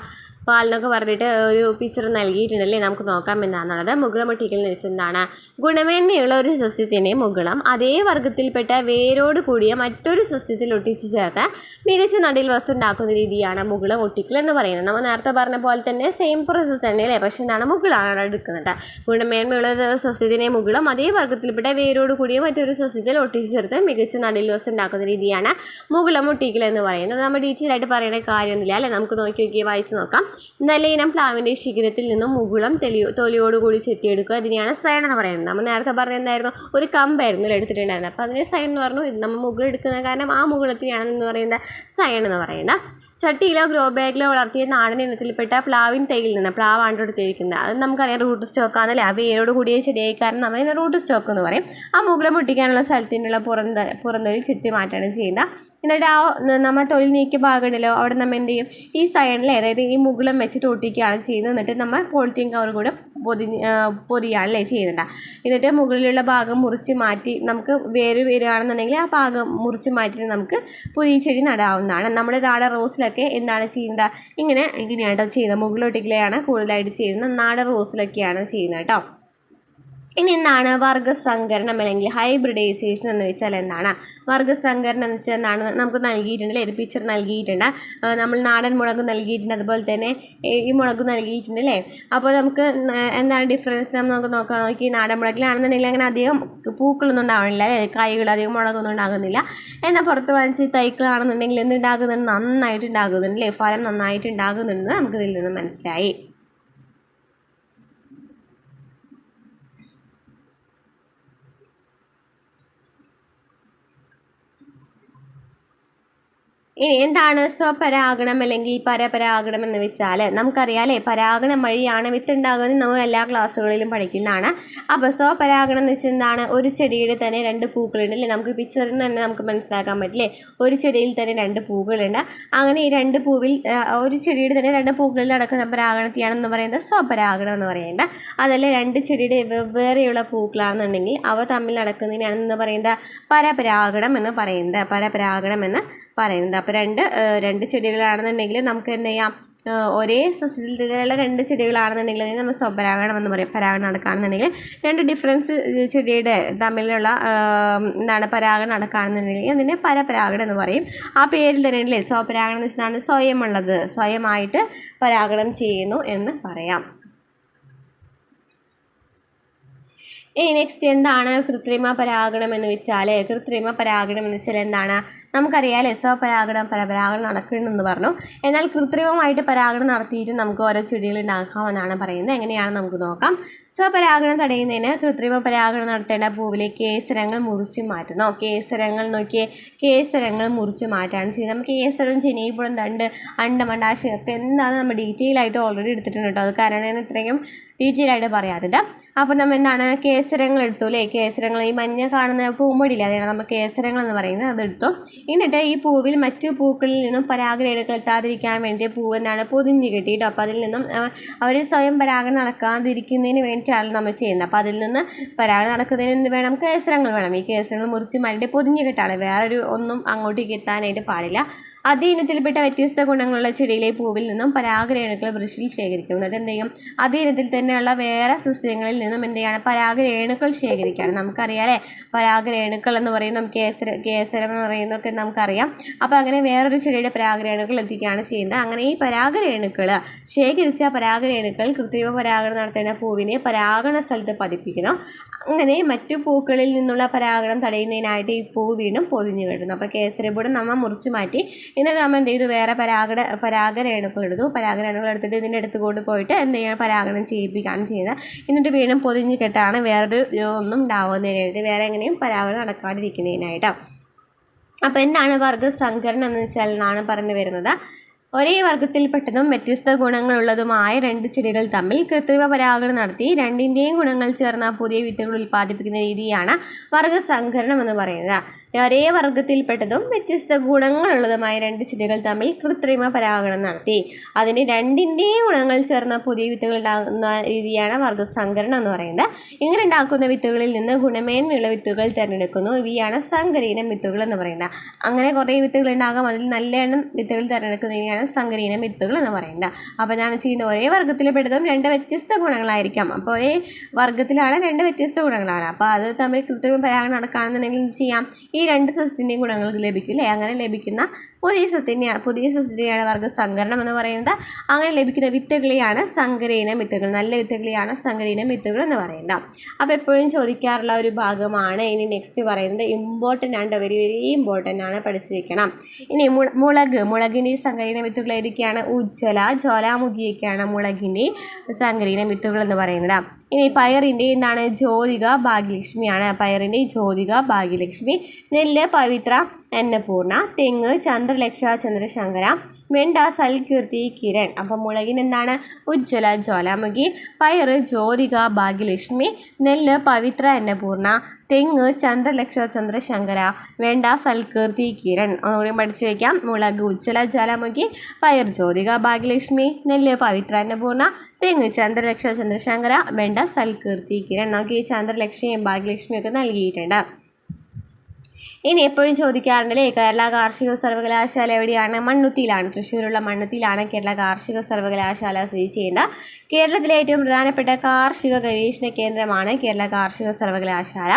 പാലിനൊക്കെ പറഞ്ഞിട്ട് ഒരു പിക്ചർ നൽകിയിട്ടുണ്ടല്ലേ, നമുക്ക് നോക്കാം എന്താണെന്നുള്ളത്. മുകുളം ഒട്ടിക്കൽ എന്ന് വെച്ചാൽ എന്താണ്? ഗുണമേന്മയുള്ള ഒരു സസ്യത്തിൻ്റെ മുകുളം അതേ വർഗ്ഗത്തിൽപ്പെട്ട വേരോട് കൂടിയ മറ്റൊരു സസ്യത്തിൽ ഒട്ടിച്ചു ചേർത്ത് മികച്ച നടീൽ വസ്തു ഉണ്ടാക്കുന്ന രീതിയാണ് മുകുളം ഒട്ടിക്കൽ എന്ന് പറയുന്നത്. നമ്മൾ നേരത്തെ പറഞ്ഞ പോലെ തന്നെ സെയിം പ്രോസസ്സ് തന്നെ അല്ലേ, പക്ഷേ എന്താണ് മുകുളമാണ് എടുക്കുന്നത്. ഗുണമേന്മയുള്ള ഒരു സസ്യത്തിൻ്റെ മുകുളം അതേ വർഗ്ഗത്തിൽപ്പെട്ട വേരോട് കൂടിയ മറ്റൊരു സസ്യത്തിൽ ഒട്ടിച്ചു ചേർത്ത് മികച്ച നടീൽ വസ്തു ഉണ്ടാക്കുന്ന രീതിയാണ് മുകുളം ഒട്ടിക്കൽ എന്ന് പറയുന്നത്. നമ്മൾ ഡീറ്റെയിൽ ആയിട്ട് പറയേണ്ട കാര്യമൊന്നുമില്ല അല്ലേ, നമുക്ക് നോക്കി വായിച്ച് നോക്കാം. നല്ല ഇനം പ്ലാവിൻ്റെ ശിഖരത്തിൽ നിന്നും മുകുളം തൊലിയോടുകൂടി ചെത്തിയെടുക്കുക, ഇതിനെയാണ് സയൺ എന്ന് പറയുന്നത്. നമ്മൾ നേരത്തെ പറഞ്ഞെന്തായിരുന്നു, ഒരു കമ്പായിരുന്നു എടുത്തിട്ടുണ്ടായിരുന്നത്. അപ്പോൾ അതിനെ സയൺ എന്ന് പറഞ്ഞു. ഇത് നമ്മൾ മുകുളം എടുക്കുന്ന കാരണം ആ മുകുളത്തിനെയാണെന്ന് പറയുന്നത് സയൺ എന്ന് പറയുന്നത്. ചട്ടിയിലോ ഗ്രോ ബാഗിലോ വളർത്തിയ നാടൻ ഇനത്തിൽപ്പെട്ട പ്ലാവിൻ തൈയിൽ നിന്ന്, പ്ലാവാണ് എടുത്തിരിക്കുന്നത്. അത് നമുക്കറിയാം റൂട്ട് സ്റ്റോക്കാണല്ലേ. ആ വേരോട് കൂടിയ ചെടിയായി കാരണം നമ്മൾ ഇതിനെ റൂട്ട് സ്റ്റോക്ക് എന്ന് പറയും. ആ മുകുളം ഒട്ടിക്കാനുള്ള സ്ഥലത്തിനുള്ള പുറന്തൊലി ചെത്തി മാറ്റാണ് ചെയ്യുന്നത്. എന്നിട്ട് ആ നമ്മൾ തൊഴിൽ നീക്കിയ ഭാഗമുണ്ടല്ലോ, അവിടെ നമ്മൾ എന്ത് ചെയ്യും, ഈ സൈഡിൽ അതായത് ഈ മുകുളം വെച്ചിട്ട് ഒട്ടിക്കുകയാണ് ചെയ്യുന്നത്. എന്നിട്ട് നമ്മൾ പോളിത്തീൻ കവർ കൂടെ പൊതിയാണല്ലേ ചെയ്യുന്നുണ്ട്. എന്നിട്ട് മുകളിലുള്ള ഭാഗം മുറിച്ച് മാറ്റി, നമുക്ക് വരികയാണെന്നുണ്ടെങ്കിൽ ആ ഭാഗം മുറിച്ച് മാറ്റിയിട്ട് നമുക്ക് പുതിയ ചെടി നടാവുന്നതാണ്. നമ്മുടെ നാടൻ റോസിലൊക്കെ എന്താണ് ചെയ്യുന്നത്, ഇങ്ങനെയാട്ടോ ചെയ്യുന്നത്. മുകളിലൊട്ടിക്കലെയാണ് കൂടുതലായിട്ട് ചെയ്യുന്നത്. നാടൻ റോസിലൊക്കെയാണ് ചെയ്യുന്നത് കേട്ടോ. ഇനി എന്താണ് വർഗ്ഗസങ്കരണം അല്ലെങ്കിൽ ഹൈബ്രിഡൈസേഷൻ എന്ന് വെച്ചാൽ എന്താണ്? വർഗ്ഗസങ്കരണം എന്ന് വെച്ചാൽ എന്താണ്? നമുക്ക് നൽകിയിട്ടുണ്ട് അല്ലേ, ഒരു പിക്ചർ നൽകിയിട്ടുണ്ട്. നമ്മൾ നാടൻ മുളക് നൽകിയിട്ടുണ്ട്, അതുപോലെ തന്നെ ഈ മുളക് നൽകിയിട്ടുണ്ട് അല്ലേ. അപ്പോൾ നമുക്ക് എന്താണ് ഡിഫറൻസ് നമുക്ക് നോക്കി. നാടൻ മുളകിലാണെന്നുണ്ടെങ്കിൽ അങ്ങനെ അധികം പൂക്കളൊന്നും ഉണ്ടാവണില്ല അല്ലേ, കായ്കൾ അധികം മുളകൊന്നും ഉണ്ടാകുന്നില്ല. എന്നാൽ പുറത്ത് വാങ്ങിച്ച് തൈക്കളാണെന്നുണ്ടെങ്കിൽ എന്തുണ്ടാകുന്നുണ്ട്? നന്നായിട്ട് ഉണ്ടാകുന്നുണ്ട് അല്ലേ, ഫലം നന്നായിട്ട് ഉണ്ടാകുന്നുണ്ടെന്ന് നമുക്ക് ഇതിൽ നിന്ന് മനസ്സിലായി. ഇനി എന്താണ് സ്വപരാഗണം അല്ലെങ്കിൽ പരപരാഗണം എന്ന് വെച്ചാൽ നമുക്കറിയാം അല്ലേ, പരാഗണം വഴിയാണ് വിത്ത് ഉണ്ടാകുന്നത്. നമ്മൾ എല്ലാ ക്ലാസ്സുകളിലും പഠിക്കുന്നതാണ്. അപ്പോൾ സ്വപരാഗണം എന്ന് വെച്ചാൽ എന്താണ്? ഒരു ചെടിയുടെ തന്നെ രണ്ട് പൂക്കളുണ്ട് അല്ലേ, നമുക്ക് പിക്ചറിൽ നിന്ന് തന്നെ നമുക്ക് മനസ്സിലാക്കാൻ പറ്റില്ലേ, ഒരു ചെടിയിൽ തന്നെ രണ്ട് പൂക്കളുണ്ട്. അങ്ങനെ ഈ രണ്ട് പൂവിൽ ഒരു ചെടിയുടെ തന്നെ രണ്ട് പൂക്കളിൽ നടക്കുന്ന പരാഗണത്തെയാണെന്ന് പറയുന്നത് സ്വപരാഗണം എന്ന് പറയുന്നത്. അതല്ല രണ്ട് ചെടിയുടെ വെവ്വേറെയുള്ള പൂക്കളാണെന്നുണ്ടെങ്കിൽ അവ തമ്മിൽ നടക്കുന്നതിനാണെന്ന് പറയുന്നത് പരപരാഗണം എന്ന് പറയുന്നത്. പരപരാഗണം എന്ന് പറയുന്നത്. അപ്പോൾ രണ്ട് ചെടികളാണെന്നുണ്ടെങ്കിൽ നമുക്ക് എന്ത് ചെയ്യാം, ഒരേ സസ്യത്തിലുള്ള രണ്ട് ചെടികളാണെന്നുണ്ടെങ്കിൽ അതിന് നമ്മൾ സ്വപരാഗണം എന്ന് പറയും. പരാഗണം നടക്കുകയാണെന്നുണ്ടെങ്കിൽ രണ്ട് ഡിഫറൻസ് ചെടിയുടെ തമ്മിലുള്ള എന്താണ് പരാഗണം നടക്കുകയാണെന്നുണ്ടെങ്കിൽ അതിനെ പരപരാഗണം എന്ന് പറയും. ആ പേരിൽ തന്നെ അല്ലേ സ്വപരാഗണം എന്ന് വെച്ചാൽ സ്വയമുള്ളത്, സ്വയമായിട്ട് പരാഗണം ചെയ്യുന്നു എന്ന് പറയാം. ഇനി നെക്സ്റ്റ് എന്താണ് കൃത്രിമ പരാഗണം എന്ന് വെച്ചാൽ? കൃത്രിമ പരാഗണം എന്ന് വെച്ചാൽ എന്താണ്? നമുക്കറിയാം സ്വപരാഗണം പരപരാഗണം നടക്കണമെന്ന് പറഞ്ഞു. എന്നാൽ കൃത്രിമമായിട്ട് പരാഗണം നടത്തിയിട്ട് നമുക്ക് ഓരോ ചെടികൾ ഉണ്ടാക്കാമെന്നാണ് പറയുന്നത്. എങ്ങനെയാണെന്ന് നമുക്ക് നോക്കാം. സ്വപരാഗണം തടയുന്നതിന് കൃത്രിമ പരാഗണം നടത്തേണ്ട പൂവിലെ കേസരങ്ങൾ മുറിച്ച് മാറ്റുന്നു. കേസരങ്ങൾ നോക്കിയേ, കേസരങ്ങൾ മുറിച്ച് മാറ്റാണ് ചെയ്യുന്നത്. നമുക്ക് കേസരവും ചെനിയിപ്പുഴും തണ്ട് അണ്ടമണ്ടാശയം ഒക്കെ എന്താണെന്ന് നമ്മൾ ഡീറ്റെയിൽ ആയിട്ട് ഓൾറെഡി എടുത്തിട്ടുണ്ട് കേട്ടോ. അത് കാരണം ഇത്രയും ഡീറ്റെയിൽ ആയിട്ട് പറയാറുണ്ട്. അപ്പോൾ നമ്മൾ എന്താണ് കേസരങ്ങൾ എടുത്തു അല്ലേ, കേസരങ്ങൾ ഈ മഞ്ഞ കാണുന്ന പൂമ്പൊടിയില്ല, അതാണ് നമ്മൾ കേസരങ്ങൾ എന്ന് പറയുന്നത്, അതെടുത്തു. എന്നിട്ട് ഈ പൂവിൽ മറ്റു പൂക്കളിൽ നിന്നും പരാഗരേണുക്കൾ എത്താതിരിക്കാൻ വേണ്ടി പൂവ് എന്താണ് പൊതിഞ്ഞ് കെട്ടിയിട്ട്, അപ്പോൾ അതിൽ നിന്നും അവർ സ്വയം പരാഗണം നടക്കാതിരിക്കുന്നതിന് വേണ്ടിയിട്ടാണ് നമ്മൾ ചെയ്യുന്നത്. അപ്പോൾ അതിൽ നിന്ന് പരാഗണം നടക്കുന്നതിന് എന്ത് വേണം? കേസരങ്ങൾ വേണം. ഈ കേസരങ്ങൾ മുറിച്ച് മരടി പൊതിഞ്ഞ് കെട്ടാണ്, വേറൊരു ഒന്നും അങ്ങോട്ടേക്ക് എത്താനായിട്ട് പാടില്ല. അതേ ഇനത്തിൽപ്പെട്ട വ്യത്യസ്ത ഗുണങ്ങളുള്ള ചെടിയിലെ പൂവിൽ നിന്നും പരാഗരേണുക്കൾ ബ്രഷിൽ ശേഖരിക്കും. എന്നിട്ട് എന്ത് ചെയ്യും? അതേ ഇനത്തിൽ തന്നെയുള്ള വേറെ സസ്യങ്ങളിൽ നിന്നും എന്ത് ചെയ്യാണ്? പരാഗരേണുക്കൾ ശേഖരിക്കുകയാണ്. നമുക്കറിയാം പരാഗരേണുക്കൾ എന്ന് പറയുന്നത് കേസരം എന്ന് പറയുന്നതൊക്കെ നമുക്കറിയാം. അപ്പോൾ അങ്ങനെ വേറൊരു ചെടിയുടെ പരാഗരേണുക്കൾ എത്തിക്കുകയാണ് ചെയ്യുന്നത്. അങ്ങനെ ഈ പരാഗരേണുക്കൾ ശേഖരിച്ച പരാഗരേണുക്കൾ കൃത്രിമ പരാഗണം നടത്തേണ്ട പൂവിനെ പരാഗണ സ്ഥലത്ത് പതിപ്പിക്കുന്നു. അങ്ങനെ മറ്റു പൂക്കളിൽ നിന്നുള്ള പരാഗണം തടയുന്നതിനായിട്ട് ഈ പൂ വീണ്ടും പൊതിഞ്ഞു കെട്ടുന്നു. അപ്പോൾ കേസരപൂടം നമ്മൾ മുറിച്ച് മാറ്റി എന്നിട്ട് നമ്മൾ എന്ത് ചെയ്തു? വേറെ പരാഗരേണുക്കൾ എടുത്തു. പരാഗരേണുക്കൾ എടുത്തിട്ട് ഇതിൻ്റെ അടുത്ത് കൊണ്ടുപോയിട്ട് എന്ത് ചെയ്യണം? പരാഗണം ചെയ്യിപ്പിക്കുകയാണ് ചെയ്യുന്നത്. എന്നിട്ട് വീണ്ടും പൊതിഞ്ഞ് കെട്ടാണ് വേറൊരു ഒന്നും ഉണ്ടാവുന്നതിനായിട്ട്, വേറെ എങ്ങനെയും പരാഗണം നടക്കാതിരിക്കുന്നതിനായിട്ട്. അപ്പോൾ എന്താണ് വർഗ്ഗസങ്കരണം എന്ന് വെച്ചാൽ എന്നാണ് പറഞ്ഞു വരുന്നത്. ഒരേ വർഗ്ഗത്തിൽപ്പെട്ടതും വ്യത്യസ്ത ഗുണങ്ങളുള്ളതുമായ രണ്ട് ചെടികൾ തമ്മിൽ കൃത്രിമ പരാഗണം നടത്തി രണ്ടിൻ്റെയും ഗുണങ്ങൾ ചേർന്ന പുതിയ വിത്തുകൾ ഉൽപ്പാദിപ്പിക്കുന്ന രീതിയാണ് വർഗ്ഗസങ്കരണം എന്ന് പറയുന്നത്. ഒരേ വർഗ്ഗത്തിൽപ്പെട്ടതും വ്യത്യസ്ത ഗുണങ്ങളുള്ളതുമായ രണ്ട് ചെടികൾ തമ്മിൽ കൃത്രിമ പരാഗണം നടത്തി അതിന് രണ്ടിൻ്റെയും ഗുണങ്ങൾ ചേർന്ന പുതിയ വിത്തുകൾ ഉണ്ടാകുന്ന രീതിയാണ് വർഗ്ഗസങ്കരണം എന്ന് പറയുന്നത്. ഇങ്ങനെ ഉണ്ടാക്കുന്ന വിത്തുകളിൽ നിന്ന് ഗുണമേന്മയുള്ള വിത്തുകൾ തിരഞ്ഞെടുക്കുന്നു. ഇവയാണ് സങ്കരീനം വിത്തുകൾ എന്ന് പറയുന്നത്. അങ്ങനെ കുറേ വിത്തുകൾ ഉണ്ടാകും, അതിൽ നല്ല എണ്ണം വിത്തുകൾ തിരഞ്ഞെടുക്കുന്നതിനാണ് സങ്കരീനം വിത്തുകൾ എന്ന് പറയുന്നത്. അപ്പോൾ ഞാൻ ചെയ്യുന്നത് ഒരേ വർഗ്ഗത്തിൽപ്പെട്ടതും രണ്ട് വ്യത്യസ്ത ഗുണങ്ങളായിരിക്കാം. അപ്പോൾ ഒരേ വർഗ്ഗത്തിലാണ് രണ്ട് വ്യത്യസ്ത ഗുണങ്ങളാണ്. അപ്പോൾ അത് തമ്മിൽ കൃത്രിമ പരാഗണം നടക്കുകയാണെന്നുണ്ടെങ്കിൽ എന്ത് ചെയ്യാം? ഈ രണ്ട് സസ്യത്തിൻ്റെയും ഗുണങ്ങൾ ലഭിക്കും അല്ലേ. അങ്ങനെ ലഭിക്കുന്ന പുതിയ സസ്യത്തെയാണ് വർഗ്ഗസങ്കരണം എന്ന് പറയുന്നത്. അങ്ങനെ ലഭിക്കുന്ന വിത്തുകളെയാണ് സങ്കരീനം വിത്തുകൾ, നല്ല വിത്തുകളെയാണ് സങ്കരീനം വിത്തുകൾ എന്ന് പറയുന്നത്. അപ്പോൾ എപ്പോഴും ചോദിക്കാറുള്ള ഒരു ഭാഗമാണ്. ഇനി നെക്സ്റ്റ് പറയുന്നത് ഇമ്പോർട്ടൻ്റ് ആണ്, വെരി വെരി ഇമ്പോർട്ടൻ്റ് ആണ്, പഠിച്ചു വെക്കണം. ഇനി മുളകിൻ്റെ സങ്കരീന വിത്തുകൾ ഏതൊക്കെയാണ്? ഉജ്ജ്വല, ജ്വാലാമുഖിയൊക്കെയാണ് മുളകിൻ്റെ സങ്കരീന വിത്തുകൾ എന്ന് പറയുന്നത്. ഇനി പയറിൻ്റെ എന്താണ്? ജ്യോതിക, ഭാഗ്യലക്ഷ്മിയാണ്. പയറിൻ്റെ ജ്യോതിക, ഭാഗ്യലക്ഷ്മി. നെല്ല് പവിത്ര, അന്നപൂർണ. തെങ്ങ് ചന്ദ്രലക്ഷ, ചന്ദ്രശങ്കര. വെണ്ട സൽകീർത്തി, കിരൺ. അപ്പം മുളകിന് എന്താണ്? ഉജ്ജ്വല, ജ്വാലാമുഖി. പയറ് ജ്യോതിക, ഭാഗ്യലക്ഷ്മി. നെല്ല് പവിത്ര, അന്നപൂർണ. തെങ്ങ് ചന്ദ്രലക്ഷ, ചന്ദ്രശങ്കര. വെണ്ട സൽകീർത്തി, കിരൺ. ഒന്നുകൂടി പഠിച്ചു വയ്ക്കാം. മുളക് ഉജ്ജ്വല, ജ്വാലാമുഖി. പയർ ജ്യോതിക, ഭാഗ്യലക്ഷ്മി. നെല്ല് പവിത്ര, അന്നപൂർണ. തെങ്ങ് ചന്ദ്രലക്ഷ, ചന്ദ്രശങ്കര. വെണ്ട സൽകീർത്തി, കിരൺ. നമുക്ക് ഈ ചന്ദ്രലക്ഷയും ഭാഗ്യലക്ഷ്മിയും ഒക്കെ നൽകിയിട്ടുണ്ട്. ഇനി എപ്പോഴും ചോദിക്കാറുണ്ടല്ലേ, കേരള കാർഷിക സർവകലാശാല എവിടെയാണ്? മണ്ണുത്തിയിലാണ്. തൃശ്ശൂരുള്ള മണ്ണുത്തിയിലാണ് കേരള കാർഷിക സർവകലാശാല സ്ഥിതി ചെയ്യുന്നത്. കേരളത്തിലെ ഏറ്റവും പ്രധാനപ്പെട്ട കാർഷിക ഗവേഷണ കേന്ദ്രമാണ് കേരള കാർഷിക സർവകലാശാല.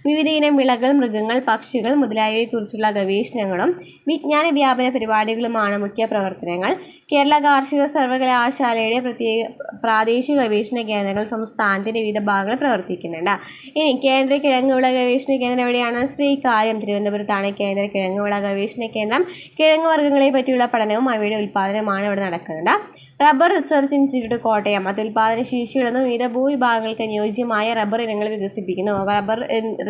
വിവിധയിനം വിളകൾ, മൃഗങ്ങൾ, പക്ഷികൾ മുതലായവയെക്കുറിച്ചുള്ള ഗവേഷണങ്ങളും വിജ്ഞാന വ്യാപന പരിപാടികളുമാണ് മുഖ്യ പ്രവർത്തനങ്ങൾ. കേരള കാർഷിക സർവകലാശാലയുടെ പ്രാദേശിക ഗവേഷണ കേന്ദ്രങ്ങൾ സംസ്ഥാനത്തിന്റെ വിവിധ ഭാഗങ്ങളിൽ പ്രവർത്തിക്കുന്നുണ്ട്. ഇനി കേന്ദ്ര കിഴങ്ങുവിള ഗവേഷണ കേന്ദ്രം എവിടെയാണ്? ശ്രീകാര്യം, തിരുവനന്തപുരത്താണ് കേന്ദ്ര കിഴങ്ങുവിള ഗവേഷണ കേന്ദ്രം. കിഴങ്ങ് വർഗ്ഗങ്ങളെ പറ്റിയുള്ള പഠനവും അവയുടെ ഉൽപ്പാദനവുമാണ് ഇവിടെ നടക്കുന്നത്. Rubber research institute, Kottayam. അത്യുൽപാദന ശേഷിയുള്ളതും വിവിധ ഭൂവിഭാഗങ്ങൾക്ക് അനുയോജ്യമായ റബ്ബർ ഇനങ്ങൾ വികസിപ്പിക്കുന്നു. റബ്ബർ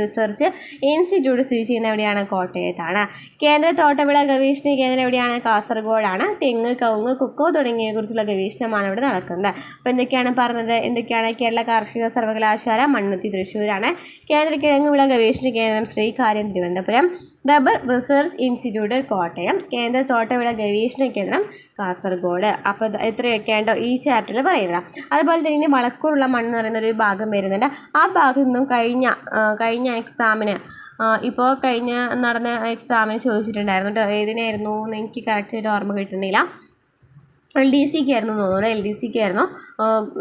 റിസർച്ച് ഇൻസ്റ്റിറ്റ്യൂട്ട് സ്ഥിതി ചെയ്യുന്ന എവിടെയാണ്? കോട്ടയത്താണ്. കേന്ദ്ര തോട്ടവിള ഗവേഷണ കേന്ദ്രം എവിടെയാണ്? കാസർഗോഡാണ്. തെങ്ങ്, കവുങ്ങ്, കൊക്കോ തുടങ്ങിയവയെക്കുറിച്ചുള്ള ഗവേഷണമാണ് ഇവിടെ നടക്കുന്നത്. അപ്പോൾ എന്തൊക്കെയാണ് പറഞ്ഞത്? എന്തൊക്കെയാണ്? കേരള കാർഷിക സർവകലാശാല മണ്ണുത്തി തൃശ്ശൂരാണ്. കേന്ദ്ര കിഴങ്ങുവിള ഗവേഷണ കേന്ദ്രം Sreekaryam, Thiruvananthapuram. Rubber research institute, Kottayam. കേന്ദ്ര തോട്ടവിള ഗവേഷണ കേന്ദ്രം കാസർഗോഡ്. അപ്പോൾ ഇത്രയൊക്കെയാണ്ടോ ഈ ചാപ്റ്ററിൽ പറയുന്നത്. അതുപോലെ തന്നെ വളക്കൂറുള്ള മണ്ണ് എന്ന് പറയുന്നൊരു ഭാഗം വരുന്നുണ്ട്. ആ ഭാഗത്തു നിന്നും കഴിഞ്ഞ എക്സാമിന് ഇപ്പോൾ നടന്ന എക്സാമിന് ചോദിച്ചിട്ടുണ്ടായിരുന്നു കേട്ടോ. ഏതിനായിരുന്നു എന്ന് എനിക്ക് കറക്റ്റായിട്ട് ഓർമ്മ കിട്ടുന്നില്ല. LDC ആയിരുന്നു തോന്നുന്നു. LDC ആയിരുന്നു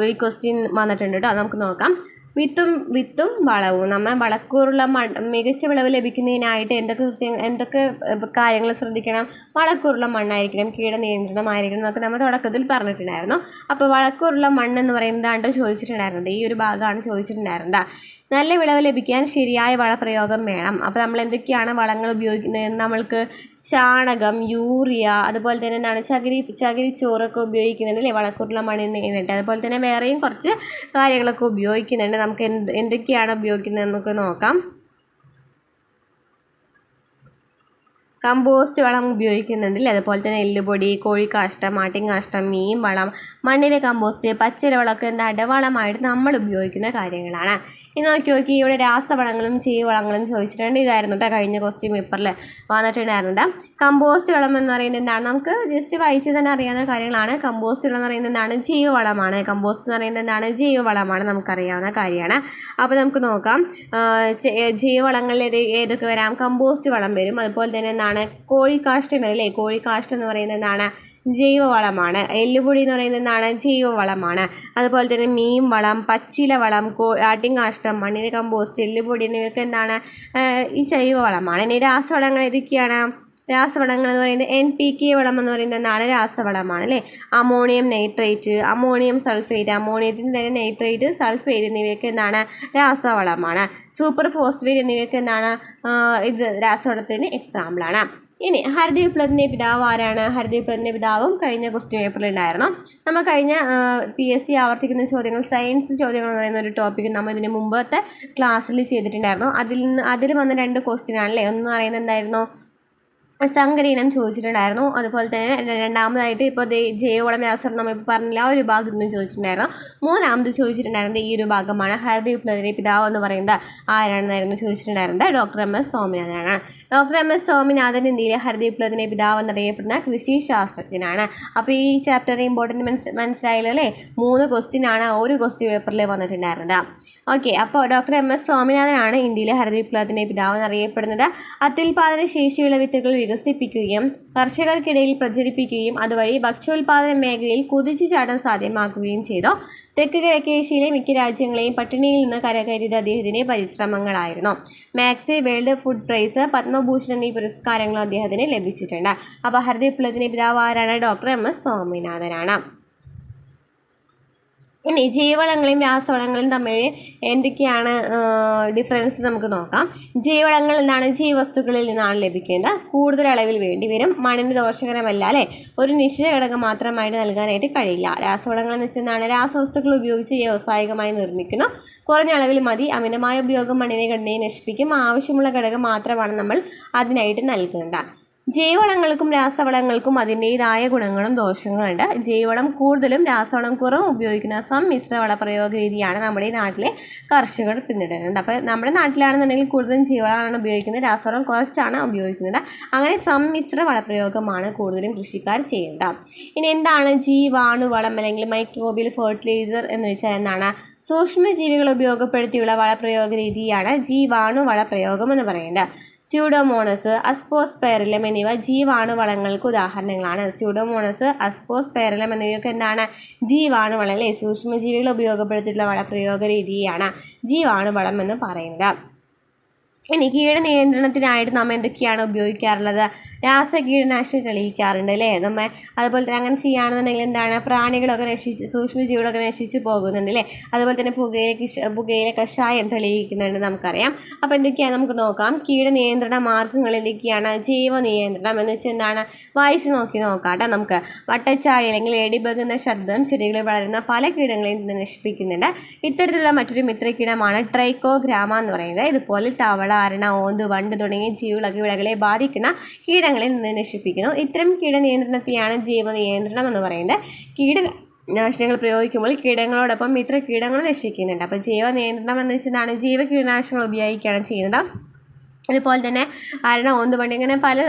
ഈ ക്വസ്റ്റ്യൻ വന്നിട്ടുണ്ട് കേട്ടോ. നമുക്ക് നോക്കാം. വിത്തും വളവും. നമ്മൾ വളക്കൂറുള്ള മികച്ച വിളവ് ലഭിക്കുന്നതിനായിട്ട് എന്തൊക്കെ കാര്യങ്ങൾ ശ്രദ്ധിക്കണം? വളക്കൂറുള്ള മണ്ണായിരിക്കണം, കീടനിയന്ത്രണമായിരിക്കണം എന്നൊക്കെ നമ്മൾ തുടക്കത്തിൽ പറഞ്ഞിട്ടുണ്ടായിരുന്നു. അപ്പോൾ വളക്കൂറുള്ള മണ്ണെന്ന് പറയുന്നതാണ്ട് ചോദിച്ചിട്ടുണ്ടായിരുന്നത്. ഈ ഒരു ഭാഗമാണ് ചോദിച്ചിട്ടുണ്ടായിരുന്നത്. നല്ല വിളവ് ലഭിക്കാൻ ശരിയായ വളപ്രയോഗം വേണം. അപ്പോൾ നമ്മൾ എന്തൊക്കെയാണ് വളങ്ങൾ ഉപയോഗിക്കുന്നത്? നമ്മൾക്ക് ചാണകം, യൂറിയ, അതുപോലെ തന്നെ എന്താണ് ചകിരിച്ചോറൊക്കെ ഉപയോഗിക്കുന്നുണ്ട് അല്ലേ വളക്കൂറുള്ള മണ്ണിന് വേണ്ടിയിട്ട്. അതുപോലെ തന്നെ വേറെയും കുറച്ച് കാര്യങ്ങളൊക്കെ ഉപയോഗിക്കുന്നുണ്ട്. നമുക്ക് എന്തൊക്കെയാണ് ഉപയോഗിക്കുന്നത് നമുക്ക് നോക്കാം. കമ്പോസ്റ്റ് വളം ഉപയോഗിക്കുന്നുണ്ടല്ലേ. അതുപോലെ തന്നെ എല്ലുപൊടി, കോഴിക്കാഷ്ടം, ആട്ടിൻകാഷ്ടം, മീൻ വളം, മണ്ണിലെ കമ്പോസ്റ്റ്, പച്ചില വളമൊക്കെ എന്താണ് വളമായിട്ട് നമ്മൾ ഉപയോഗിക്കുന്ന കാര്യങ്ങളാണ്. ഇനി നോക്കി ഇവിടെ രാസവളങ്ങളും ജൈവവളങ്ങളും ചോദിച്ചിട്ടുണ്ട്. ഇതായിരുന്നു കേട്ടോ കഴിഞ്ഞ ക്വസ്റ്റ്യൻ പേപ്പറിൽ വന്നിട്ടുണ്ടായിരുന്നത്. കമ്പോസ്റ്റ് വളം എന്ന് പറയുന്നത് എന്താണ്? നമുക്ക് ജസ്റ്റ് വായിച്ച് തന്നെ അറിയാവുന്ന കാര്യങ്ങളാണ്. കമ്പോസ്റ്റ് വളം എന്ന് പറയുന്നത് എന്താണ്? ജൈവവളമാണ്. കമ്പോസ്റ്റ് എന്ന് പറയുന്നത് എന്താണ്? ജൈവവളമാണ്, നമുക്കറിയാവുന്ന കാര്യമാണ്. അപ്പോൾ നമുക്ക് നോക്കാം. ജൈവവളങ്ങളിൽ ഏതൊക്കെ വരാം? കമ്പോസ്റ്റ് വളം വരും. അതുപോലെ തന്നെ എന്താണ്? കോഴിക്കാഷ്ടം വരും അല്ലേ. കോഴിക്കാഷ്ടം എന്ന് പറയുന്നത് എന്താണ്? ജൈവവളമാണ്. എല്ലുപൊടി എന്ന് പറയുന്നത് എന്താണ്? ജൈവവളമാണ്. അതുപോലെ തന്നെ മീൻ വളം, പച്ചില വളം, ആട്ടിൻകാഷ്ടം, മണ്ണിലെ കമ്പോസ്റ്റ്, എല്ലുപൊടി എന്നിവയൊക്കെ എന്താണ്? ഈ ജൈവവളമാണ്. ഇനി രാസവളങ്ങൾ ഏതൊക്കെയാണ്? രാസവളങ്ങൾ എന്ന് പറയുന്നത് NPK വളം എന്ന് പറയുന്നത് എന്താണ്? രാസവളമാണ് അല്ലേ. അമോണിയം നൈട്രേറ്റ്, അമോണിയം സൾഫേറ്റ്, അമോണിയത്തിന് തന്നെ നൈട്രേറ്റ്, സൾഫേറ്റ് എന്നിവയൊക്കെ എന്താണ്? രാസവളമാണ്. സൂപ്പർ ഫോസ്ഫേറ്റ് എന്നിവയൊക്കെ എന്താണ്? ഇത് രാസവളത്തിന് എക്സാമ്പിളാണ്. ഇനി ഹരിതവിപ്ലവത്തിൻ്റെ പിതാവ് ആരാണ്? ഹരിതവിപ്ലവത്തിൻ്റെ പിതാവും കഴിഞ്ഞ ക്വസ്റ്റ്യൻ പേപ്പറിൽ ഉണ്ടായിരുന്നു. നമ്മൾ കഴിഞ്ഞ PSC ആവർത്തിക്കുന്ന ചോദ്യങ്ങൾ, സയൻസ് ചോദ്യങ്ങൾ എന്ന് പറയുന്ന ഒരു ടോപ്പിക്ക് നമ്മൾ ഇതിന് മുമ്പത്തെ ക്ലാസ്സിൽ ചെയ്തിട്ടുണ്ടായിരുന്നു. അതിൽ വന്ന 2 ക്വസ്റ്റ്യൻ ആണല്ലേ. ഒന്ന് പറയുന്നത് എന്തായിരുന്നു? സങ്കരീനം ചോദിച്ചിട്ടുണ്ടായിരുന്നു. അതുപോലെ തന്നെ രണ്ടാമതായിട്ട് ഇപ്പോൾ ജൈവവളം രാസവളം നമ്മളിപ്പോൾ പറഞ്ഞില്ല ആ ഒരു ഭാഗത്ത് നിന്ന് ചോദിച്ചിട്ടുണ്ടായിരുന്നു. മൂന്നാമത് ചോദിച്ചിട്ടുണ്ടായിരുന്നത് ഈ ഒരു ഭാഗമാണ്. ഹരിതവിപ്ലവത്തിൻ്റെ പിതാവ് എന്ന് പറയുന്നത് ആരാണെന്നായിരുന്നു ചോദിച്ചിട്ടുണ്ടായിരുന്നത്? ഡോക്ടർ MS സ്വാമിനാഥനാണ്. ഡോക്ടർ MS സ്വാമിനാഥൻ ഇന്ത്യയിലെ ഹരിതവിപ്ലവത്തിൻ്റെ പിതാവ് എന്നറിയപ്പെടുന്ന കൃഷി ശാസ്ത്രജ്ഞനാണ്. അപ്പോൾ ഈ ചാപ്റ്റർ ഇമ്പോർട്ടൻറ്റ് മനസ്സിലായല്ലോ അല്ലേ. 3 ക്വസ്റ്റ്യൻ ആണ് ഒരു ക്വസ്റ്റ്യൻ പേപ്പറിൽ വന്നിട്ടുണ്ടായിരുന്നത്. ഓക്കെ, അപ്പോൾ ഡോക്ടർ MS സ്വാമിനാഥനാണ് ഇന്ത്യയിലെ ഹരിതവിപ്ലവത്തിൻ്റെ പിതാവ് എന്നറിയപ്പെടുന്നത്. അത്യുൽപാദന ശേഷിയുള്ള വിത്തുകൾ വികസിപ്പിക്കുകയും കർഷകർക്കിടയിൽ പ്രചരിപ്പിക്കുകയും അതുവഴി ഭക്ഷ്യോൽപാദന മേഖലയിൽ കുതിച്ചുചാട്ടം സാധ്യമാക്കുകയും ചെയ്തു. തെക്ക് കിഴക്കേഷ്യയിലെ മിക്ക രാജ്യങ്ങളെയും പട്ടിണിയിൽ നിന്ന് കരകയറ്റിയത് അദ്ദേഹത്തിൻ്റെ പരിശ്രമങ്ങളായിരുന്നു. മാക്സേ വേൾഡ് ഫുഡ് പ്രൈസ്, പത്മഭൂഷൺ എന്നീ പുരസ്കാരങ്ങളും അദ്ദേഹത്തിന് ലഭിച്ചിട്ടുണ്ട്. അപ്പോൾ ഹരിതവിപ്ലവത്തിൻ്റെ പിതാവ് ആരാണ്? Doctor MS സ്വാമിനാഥനാണ്. ഇനി ജൈവവളങ്ങളും രാസവളങ്ങളും തമ്മിൽ എന്തൊക്കെയാണ് ഡിഫറൻസ് നമുക്ക് നോക്കാം. ജൈവവളങ്ങൾ എന്താണ്? ജൈവവസ്തുക്കളിൽ നിന്നാണ് ലഭിക്കുന്നത്. കൂടുതൽ അളവിൽ വേണ്ടി വരും. മണ്ണിന് ദോഷകരമല്ല അല്ലേ. ഒരു നിശ്ചിത ഘടകം മാത്രമായിട്ട് നൽകാനായിട്ട് കഴിയില്ല. രാസവളങ്ങൾ എന്ന് വെച്ചാൽ എന്താണ്? രാസവസ്തുക്കൾ ഉപയോഗിച്ച് വ്യാവസായികമായി നിർമ്മിക്കുന്നു. കുറഞ്ഞ അളവിൽ മതി. അമിതമായ ഉപയോഗം മണ്ണിനെ ഘടനയെ നശിപ്പിക്കും. ആവശ്യമുള്ള ഘടകം മാത്രമാണ് നമ്മൾ അതിനായിട്ട് നൽകുന്നത്. ജൈവവളങ്ങൾക്കും രാസവളങ്ങൾക്കും അതിൻ്റേതായ ഗുണങ്ങളും ദോഷങ്ങളുണ്ട്. ജൈവവളം കൂടുതലും രാസവളം കുറവും ഉപയോഗിക്കുന്ന സമ്മിശ്ര വളപ്രയോഗ രീതിയാണ് നമ്മുടെ ഈ നാട്ടിലെ കർഷകർ പിന്തുടരുന്നത്. അപ്പോൾ നമ്മുടെ നാട്ടിലാണെന്നുണ്ടെങ്കിൽ കൂടുതലും ജൈവവളമാണ് ഉപയോഗിക്കുന്നത്, രാസവളം കുറച്ചാണ് ഉപയോഗിക്കുന്നത്. അങ്ങനെ സമ്മിശ്ര വളപ്രയോഗമാണ് കൂടുതലും കൃഷിക്കാർ ചെയ്യുന്നത്. ഇനി എന്താണ് ജീവാണുവളം അല്ലെങ്കിൽ മൈക്രോബിയൽ ഫെർട്ടിലൈസർ എന്ന് വെച്ചാൽ എന്താണ്? സൂക്ഷ്മജീവികൾ ഉപയോഗപ്പെടുത്തിയുള്ള വളപ്രയോഗ രീതിയാണ് ജീവാണു വളപ്രയോഗം എന്ന് പറയുന്നത്. സ്യൂഡോമോണസ്, അസ്പോസ്പെറിലം എന്നിവ ജീവാണുവളങ്ങൾക്ക് ഉദാഹരണങ്ങളാണ്. സ്യൂഡോമോണസ്, അസ്പോസ്പെറിലം എന്നിവയൊക്കെ എന്താണ്? ജീവാണുവളം അല്ലേ? സൂക്ഷ്മജീവികൾ ഉപയോഗപ്പെടുത്തിയിട്ടുള്ള വളപ്രയോഗ രീതിയാണ് ജീവാണുവളം എന്ന് പറയുന്നത്. ഇനി കീടനിയന്ത്രണത്തിനായിട്ട് നമ്മൾ എന്തൊക്കെയാണ് ഉപയോഗിക്കാറുള്ളത്? രാസകീടനാശിനി തെളിയിക്കാറുണ്ട് അല്ലേ? നമ്മൾ അതുപോലെ തന്നെ അങ്ങനെ ചെയ്യുകയാണെന്നുണ്ടെങ്കിൽ എന്താണ്? പ്രാണികളൊക്കെ സൂക്ഷ്മജീവികളൊക്കെ നശിച്ചു പോകുന്നുണ്ട് അല്ലേ? അതുപോലെ തന്നെ പുകയില കഷായം തെളിയിക്കുന്നുണ്ട് നമുക്കറിയാം. അപ്പോൾ എന്തൊക്കെയാണ് നമുക്ക് നോക്കാം. കീടനിയന്ത്രണ മാർഗ്ഗങ്ങൾ എന്തൊക്കെയാണ്? ജൈവ നിയന്ത്രണം എന്ന് വെച്ചാൽ എന്താണ്? വായിച്ച് നോക്കാം കേട്ടോ നമുക്ക്. വട്ടച്ചാഴി അല്ലെങ്കിൽ ലേഡിബഗ് എന്ന ശബ്ദം ചെടികളിൽ വളരുന്ന പല കീടങ്ങളെയും നശിപ്പിക്കുന്നുണ്ട്. ഇത്തരത്തിലുള്ള മറ്റൊരു മിത്രകീടമാണ് ട്രൈക്കോഗ്രാമ എന്ന് പറയുന്നത്. ഇതുപോലെ തവള, അരണ, ഓന്ത്, വണ്ട് തുടങ്ങിയ ജീവികളൊക്കെ വിളകളെ ബാധിക്കുന്ന കീടങ്ങളെ നശിപ്പിക്കുന്നു. ഇത്തരം കീടനിയന്ത്രണത്തെയാണ് ജൈവ നിയന്ത്രണം എന്ന് പറയുന്നത്. കീടനാശിനികൾ പ്രയോഗിക്കുമ്പോൾ കീടങ്ങളോടൊപ്പം മിത്ര കീടങ്ങൾ നശിക്കുന്നുണ്ട്. അപ്പോൾ ജൈവ നിയന്ത്രണം എന്ന് വെച്ചാൽ ജൈവ കീടനാശിനികൾ ഉപയോഗിക്കുകയാണ് ചെയ്യുന്നത്. അതുപോലെ തന്നെ അരണ, ഓന്ത്, വണ്ട് ഇങ്ങനെ പല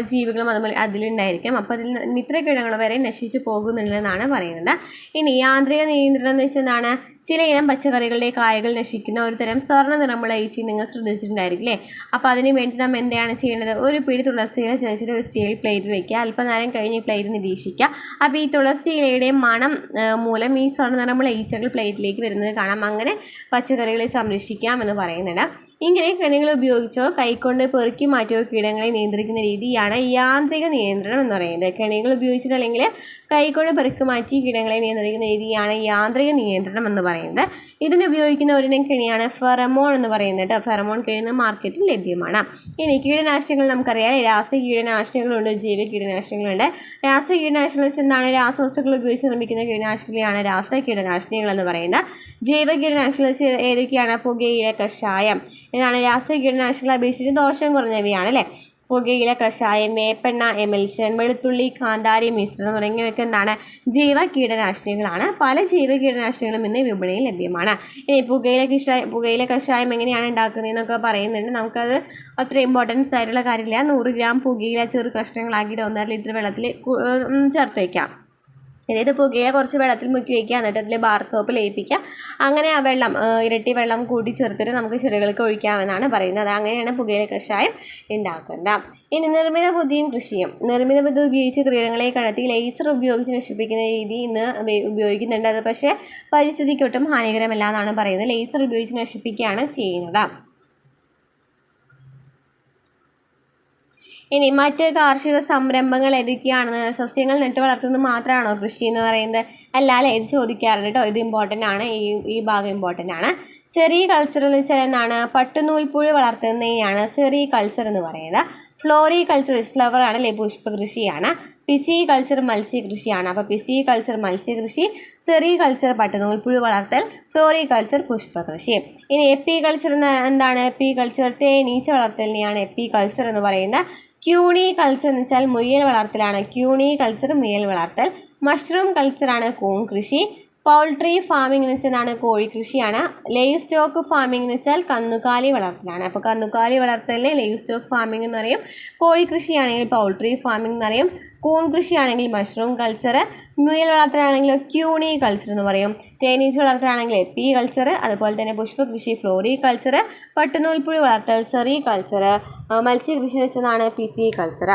ജീവികളും അതിലുണ്ടായിരിക്കും. അപ്പോൾ അതിൽ മിത്ര കീടങ്ങൾ വരെ നശിച്ചു പോകുന്നുണ്ടെന്നാണ് പറയുന്നത്. ഇനി യാന്ത്രിക നിയന്ത്രണം എന്ന് വെച്ചാൽ എന്താണ്? ചില ഇനം പച്ചക്കറികളുടെ കായകൾ നശിക്കുന്ന ഒരു തരം സ്വർണ്ണ നിറമുള്ള ഈച്ചി നിങ്ങൾ ശ്രദ്ധിച്ചിട്ടുണ്ടായിരിക്കില്ലേ? അപ്പോൾ അതിന് വേണ്ടി നമ്മൾ എന്താണ് ചെയ്യേണ്ടത്? ഒരു പിടി തുളസിയില ചതച്ചിട്ട് ഒരു സ്റ്റീൽ പ്ലേറ്റിൽ വയ്ക്കുക. അല്പനേരം കഴിഞ്ഞ് ഈ പ്ലേറ്റ് നിരീക്ഷിക്കുക. അപ്പോൾ ഈ തുളസിയിലയുടെ മണം മൂലം ഈ സ്വർണ്ണ നിറമുള്ള ഈച്ചകൾ പ്ലേറ്റിലേക്ക് വരുന്നത് കാണാം. അങ്ങനെ പച്ചക്കറികളെ സംരക്ഷിക്കാമെന്ന് പറയുന്നുണ്ട്. ഇങ്ങനെ കെണികൾ ഉപയോഗിച്ചോ കൈകൊണ്ട് പെറുക്കി മാറ്റിയോ കീടങ്ങളെ നിയന്ത്രിക്കുന്ന രീതിയാണ് യാന്ത്രിക നിയന്ത്രണം എന്ന് പറയുന്നത്. കെണികൾ ഉപയോഗിച്ചിട്ട് അല്ലെങ്കിൽ കൈകൊണ്ട് പെറുക്കി മാറ്റി കീടങ്ങളെ നിയന്ത്രിക്കുന്ന രീതിയാണ് യാന്ത്രിക നിയന്ത്രണം എന്ന് പറയുന്നത്. ഇതിന് ഉപയോഗിക്കുന്ന ഒരിനം കെണിയാണ് ഫെറമോൺ എന്ന് പറയുന്നത്. ഫെറമോൺ കെണി മാർക്കറ്റിൽ ലഭ്യമാണ്. ഇനി കീടനാശിനികൾ നമുക്കറിയാം. രാസ കീടനാശിനികളുണ്ട്, ജൈവ കീടനാശിനികളുണ്ട്. രാസ കീടനാശിനികൾ എന്താണ്? രാസവസ്തുക്കൾ ഉപയോഗിച്ച് നിർമ്മിക്കുന്ന കീടനാശിനികളാണ് രാസ കീടനാശിനികൾ എന്ന് പറയുന്നത്. ജൈവ കീടനാശിനികൾ ഏതൊക്കെയാണ്? പുകയില കഷായം ഇതാണ് രാസ കീടനാശിനികളെ അപേക്ഷിച്ച് ദോഷം കുറഞ്ഞവയാണ് അല്ലേ? പുകയില കഷായം, വേപ്പെണ്ണ എമൽഷൻ, വെളുത്തുള്ളി, കാന്താരി മിശ്രിതം തുടങ്ങിയവയൊക്കെ എന്താണ്? ജൈവ കീടനാശിനികളാണ്. പല ജൈവ കീടനാശിനികളും ഇന്ന് വിപണിയിൽ ലഭ്യമാണ്. ഇനി പുകയില കഷായം എങ്ങനെയാണ് ഉണ്ടാക്കുന്നതെന്നൊക്കെ പറയുന്നുണ്ട്. നമുക്കത് അത്ര ഇമ്പോർട്ടൻസ് ആയിട്ടുള്ള കാര്യമില്ല. 100 ഗ്രാം പുകയില ചെറു കഷ്ണങ്ങളാക്കിയിട്ട് 1.5 ലിറ്റർ വെള്ളത്തിൽ ചേർത്ത് വയ്ക്കാം. അതായത് പുകയില കുറച്ച് വെള്ളത്തിൽ മുക്കി വയ്ക്കുക, എന്നിട്ട് അതിൽ ബാർ സോപ്പ് ലയിപ്പിക്കുക. അങ്ങനെ ആ വെള്ളം ഇരട്ടി വെള്ളം കൂടി ചേർത്തിട്ട് നമുക്ക് ചെടികൾക്ക് ഒഴിക്കാമെന്നാണ് പറയുന്നത്. അങ്ങനെയാണ് പുകയില കഷായം ഉണ്ടാക്കുന്നത്. ഇനി നിർമ്മിത ബുദ്ധിയും കൃഷിയും. നിർമ്മിത ബുദ്ധി ഉപയോഗിച്ച് കീടങ്ങളെ കണ്ടെത്തി ലേസർ ഉപയോഗിച്ച് നശിപ്പിക്കുന്ന രീതി ഇന്ന് ഉപയോഗിക്കുന്നുണ്ട്. അത് പക്ഷേ പരിസ്ഥിതിക്കൊട്ടും ഹാനികരമല്ല എന്നാണ് പറയുന്നത്. ലേസർ ഉപയോഗിച്ച് നശിപ്പിക്കുകയാണ് ചെയ്യുന്നത്. ഇനി മറ്റ് കാർഷിക സംരംഭങ്ങൾ ഏതൊക്കെയാണെന്ന്? സസ്യങ്ങൾ നട്ട് വളർത്തുന്നത് മാത്രമാണോ കൃഷി എന്ന് പറയുന്നത്? അല്ല അല്ലേ? ഇത് ചോദിക്കാറുണ്ട് കേട്ടോ. ഇത് ഇമ്പോർട്ടൻ്റ് ആണ്. ഈ ഭാഗം ഇമ്പോർട്ടൻ്റ് ആണ്. സെറികൾച്ചർ എന്ന് വെച്ചാൽ എന്താണ്? പട്ടുനൂൽപ്പുഴു വളർത്തുന്നതിനെയാണ് സെറികൾച്ചർ എന്ന് പറയുന്നത്. ഫ്ലോറികൾച്ചർ ഫ്ലവർ ആണ് അല്ലേ? പുഷ്പകൃഷിയാണ്. പിസികൾച്ചർ മത്സ്യകൃഷിയാണ്. അപ്പോൾ പിസികൾച്ചർ മത്സ്യകൃഷി, സെറികൾച്ചർ പട്ടുനൂൽപ്പുഴു വളർത്തൽ, ഫ്ലോറികൾച്ചർ പുഷ്പകൃഷി. ഇനി എപ്പികൾച്ചർ എന്താണ്? എപ്പികൾച്ചർ തേനീച്ച വളർത്തലിനെയാണ് എപ്പികൾച്ചർ എന്ന് പറയുന്നത്. ക്യൂണികൾച്ചർ എന്ന് വെച്ചാൽ മുയൽ വളർത്തലാണ്. ക്യൂണികൾച്ചർ മുയൽ വളർത്തൽ. മഷ്റൂം കൾച്ചറാണ് കൂൺ കൃഷി. പൗൾട്രി ഫാമിംഗ് എന്ന് വെച്ചാൽ കോഴിക്കൃഷിയാണ്. ലൈവ് സ്റ്റോക്ക് ഫാമിംഗ് എന്ന് വെച്ചാൽ കന്നുകാലി വളർത്തലാണ്. അപ്പോൾ കന്നുകാലി വളർത്തലിനെ ലൈവ് സ്റ്റോക്ക് ഫാമിംഗ് എന്ന് പറയും. കോഴിക്കൃഷിയാണെങ്കിൽ പൗൾട്രി ഫാമിംഗ് എന്ന് പറയും. കൂൺ കൃഷിയാണെങ്കിൽ മഷ്റൂം കൾച്ചർ. മുയൽ വളർത്തലാണെങ്കിൽ ക്യൂണി കൾച്ചർ എന്ന് പറയും. തേനീച്ച വളർത്തലാണെങ്കിൽ എപ്പി കൾച്ചർ. അതുപോലെ തന്നെ പുഷ്പകൃഷി ഫ്ലോറി കൾച്ചർ. പട്ടുനൂൽപ്പുഴു വളർത്തൽ സെറി കൾച്ചർ. മത്സ്യകൃഷി വെച്ചതാണ് പിസി കൾച്ചർ.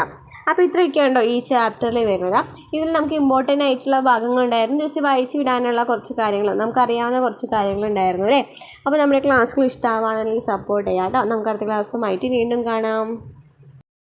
അപ്പോൾ ഇത്രയൊക്കെയുണ്ടോ ഈ ചാപ്റ്ററിൽ വരുന്നത്. ഇതിൽ നമുക്ക് ഇമ്പോർട്ടൻ്റ് ആയിട്ടുള്ള ഭാഗങ്ങളുണ്ടായിരുന്നു. ജസ്റ്റ് വായിച്ച് വിടാനുള്ള കുറച്ച് കാര്യങ്ങൾ, നമുക്കറിയാവുന്ന കുറച്ച് കാര്യങ്ങളുണ്ടായിരുന്നു അല്ലേ? അപ്പോൾ നമ്മുടെ ക്ലാസ്സുകൾ ഇഷ്ടമാണെങ്കിൽ സപ്പോർട്ട് ചെയ്യാം കേട്ടോ. നമുക്ക് അടുത്ത ക്ലാസ്സുമായിട്ട് വീണ്ടും കാണാം.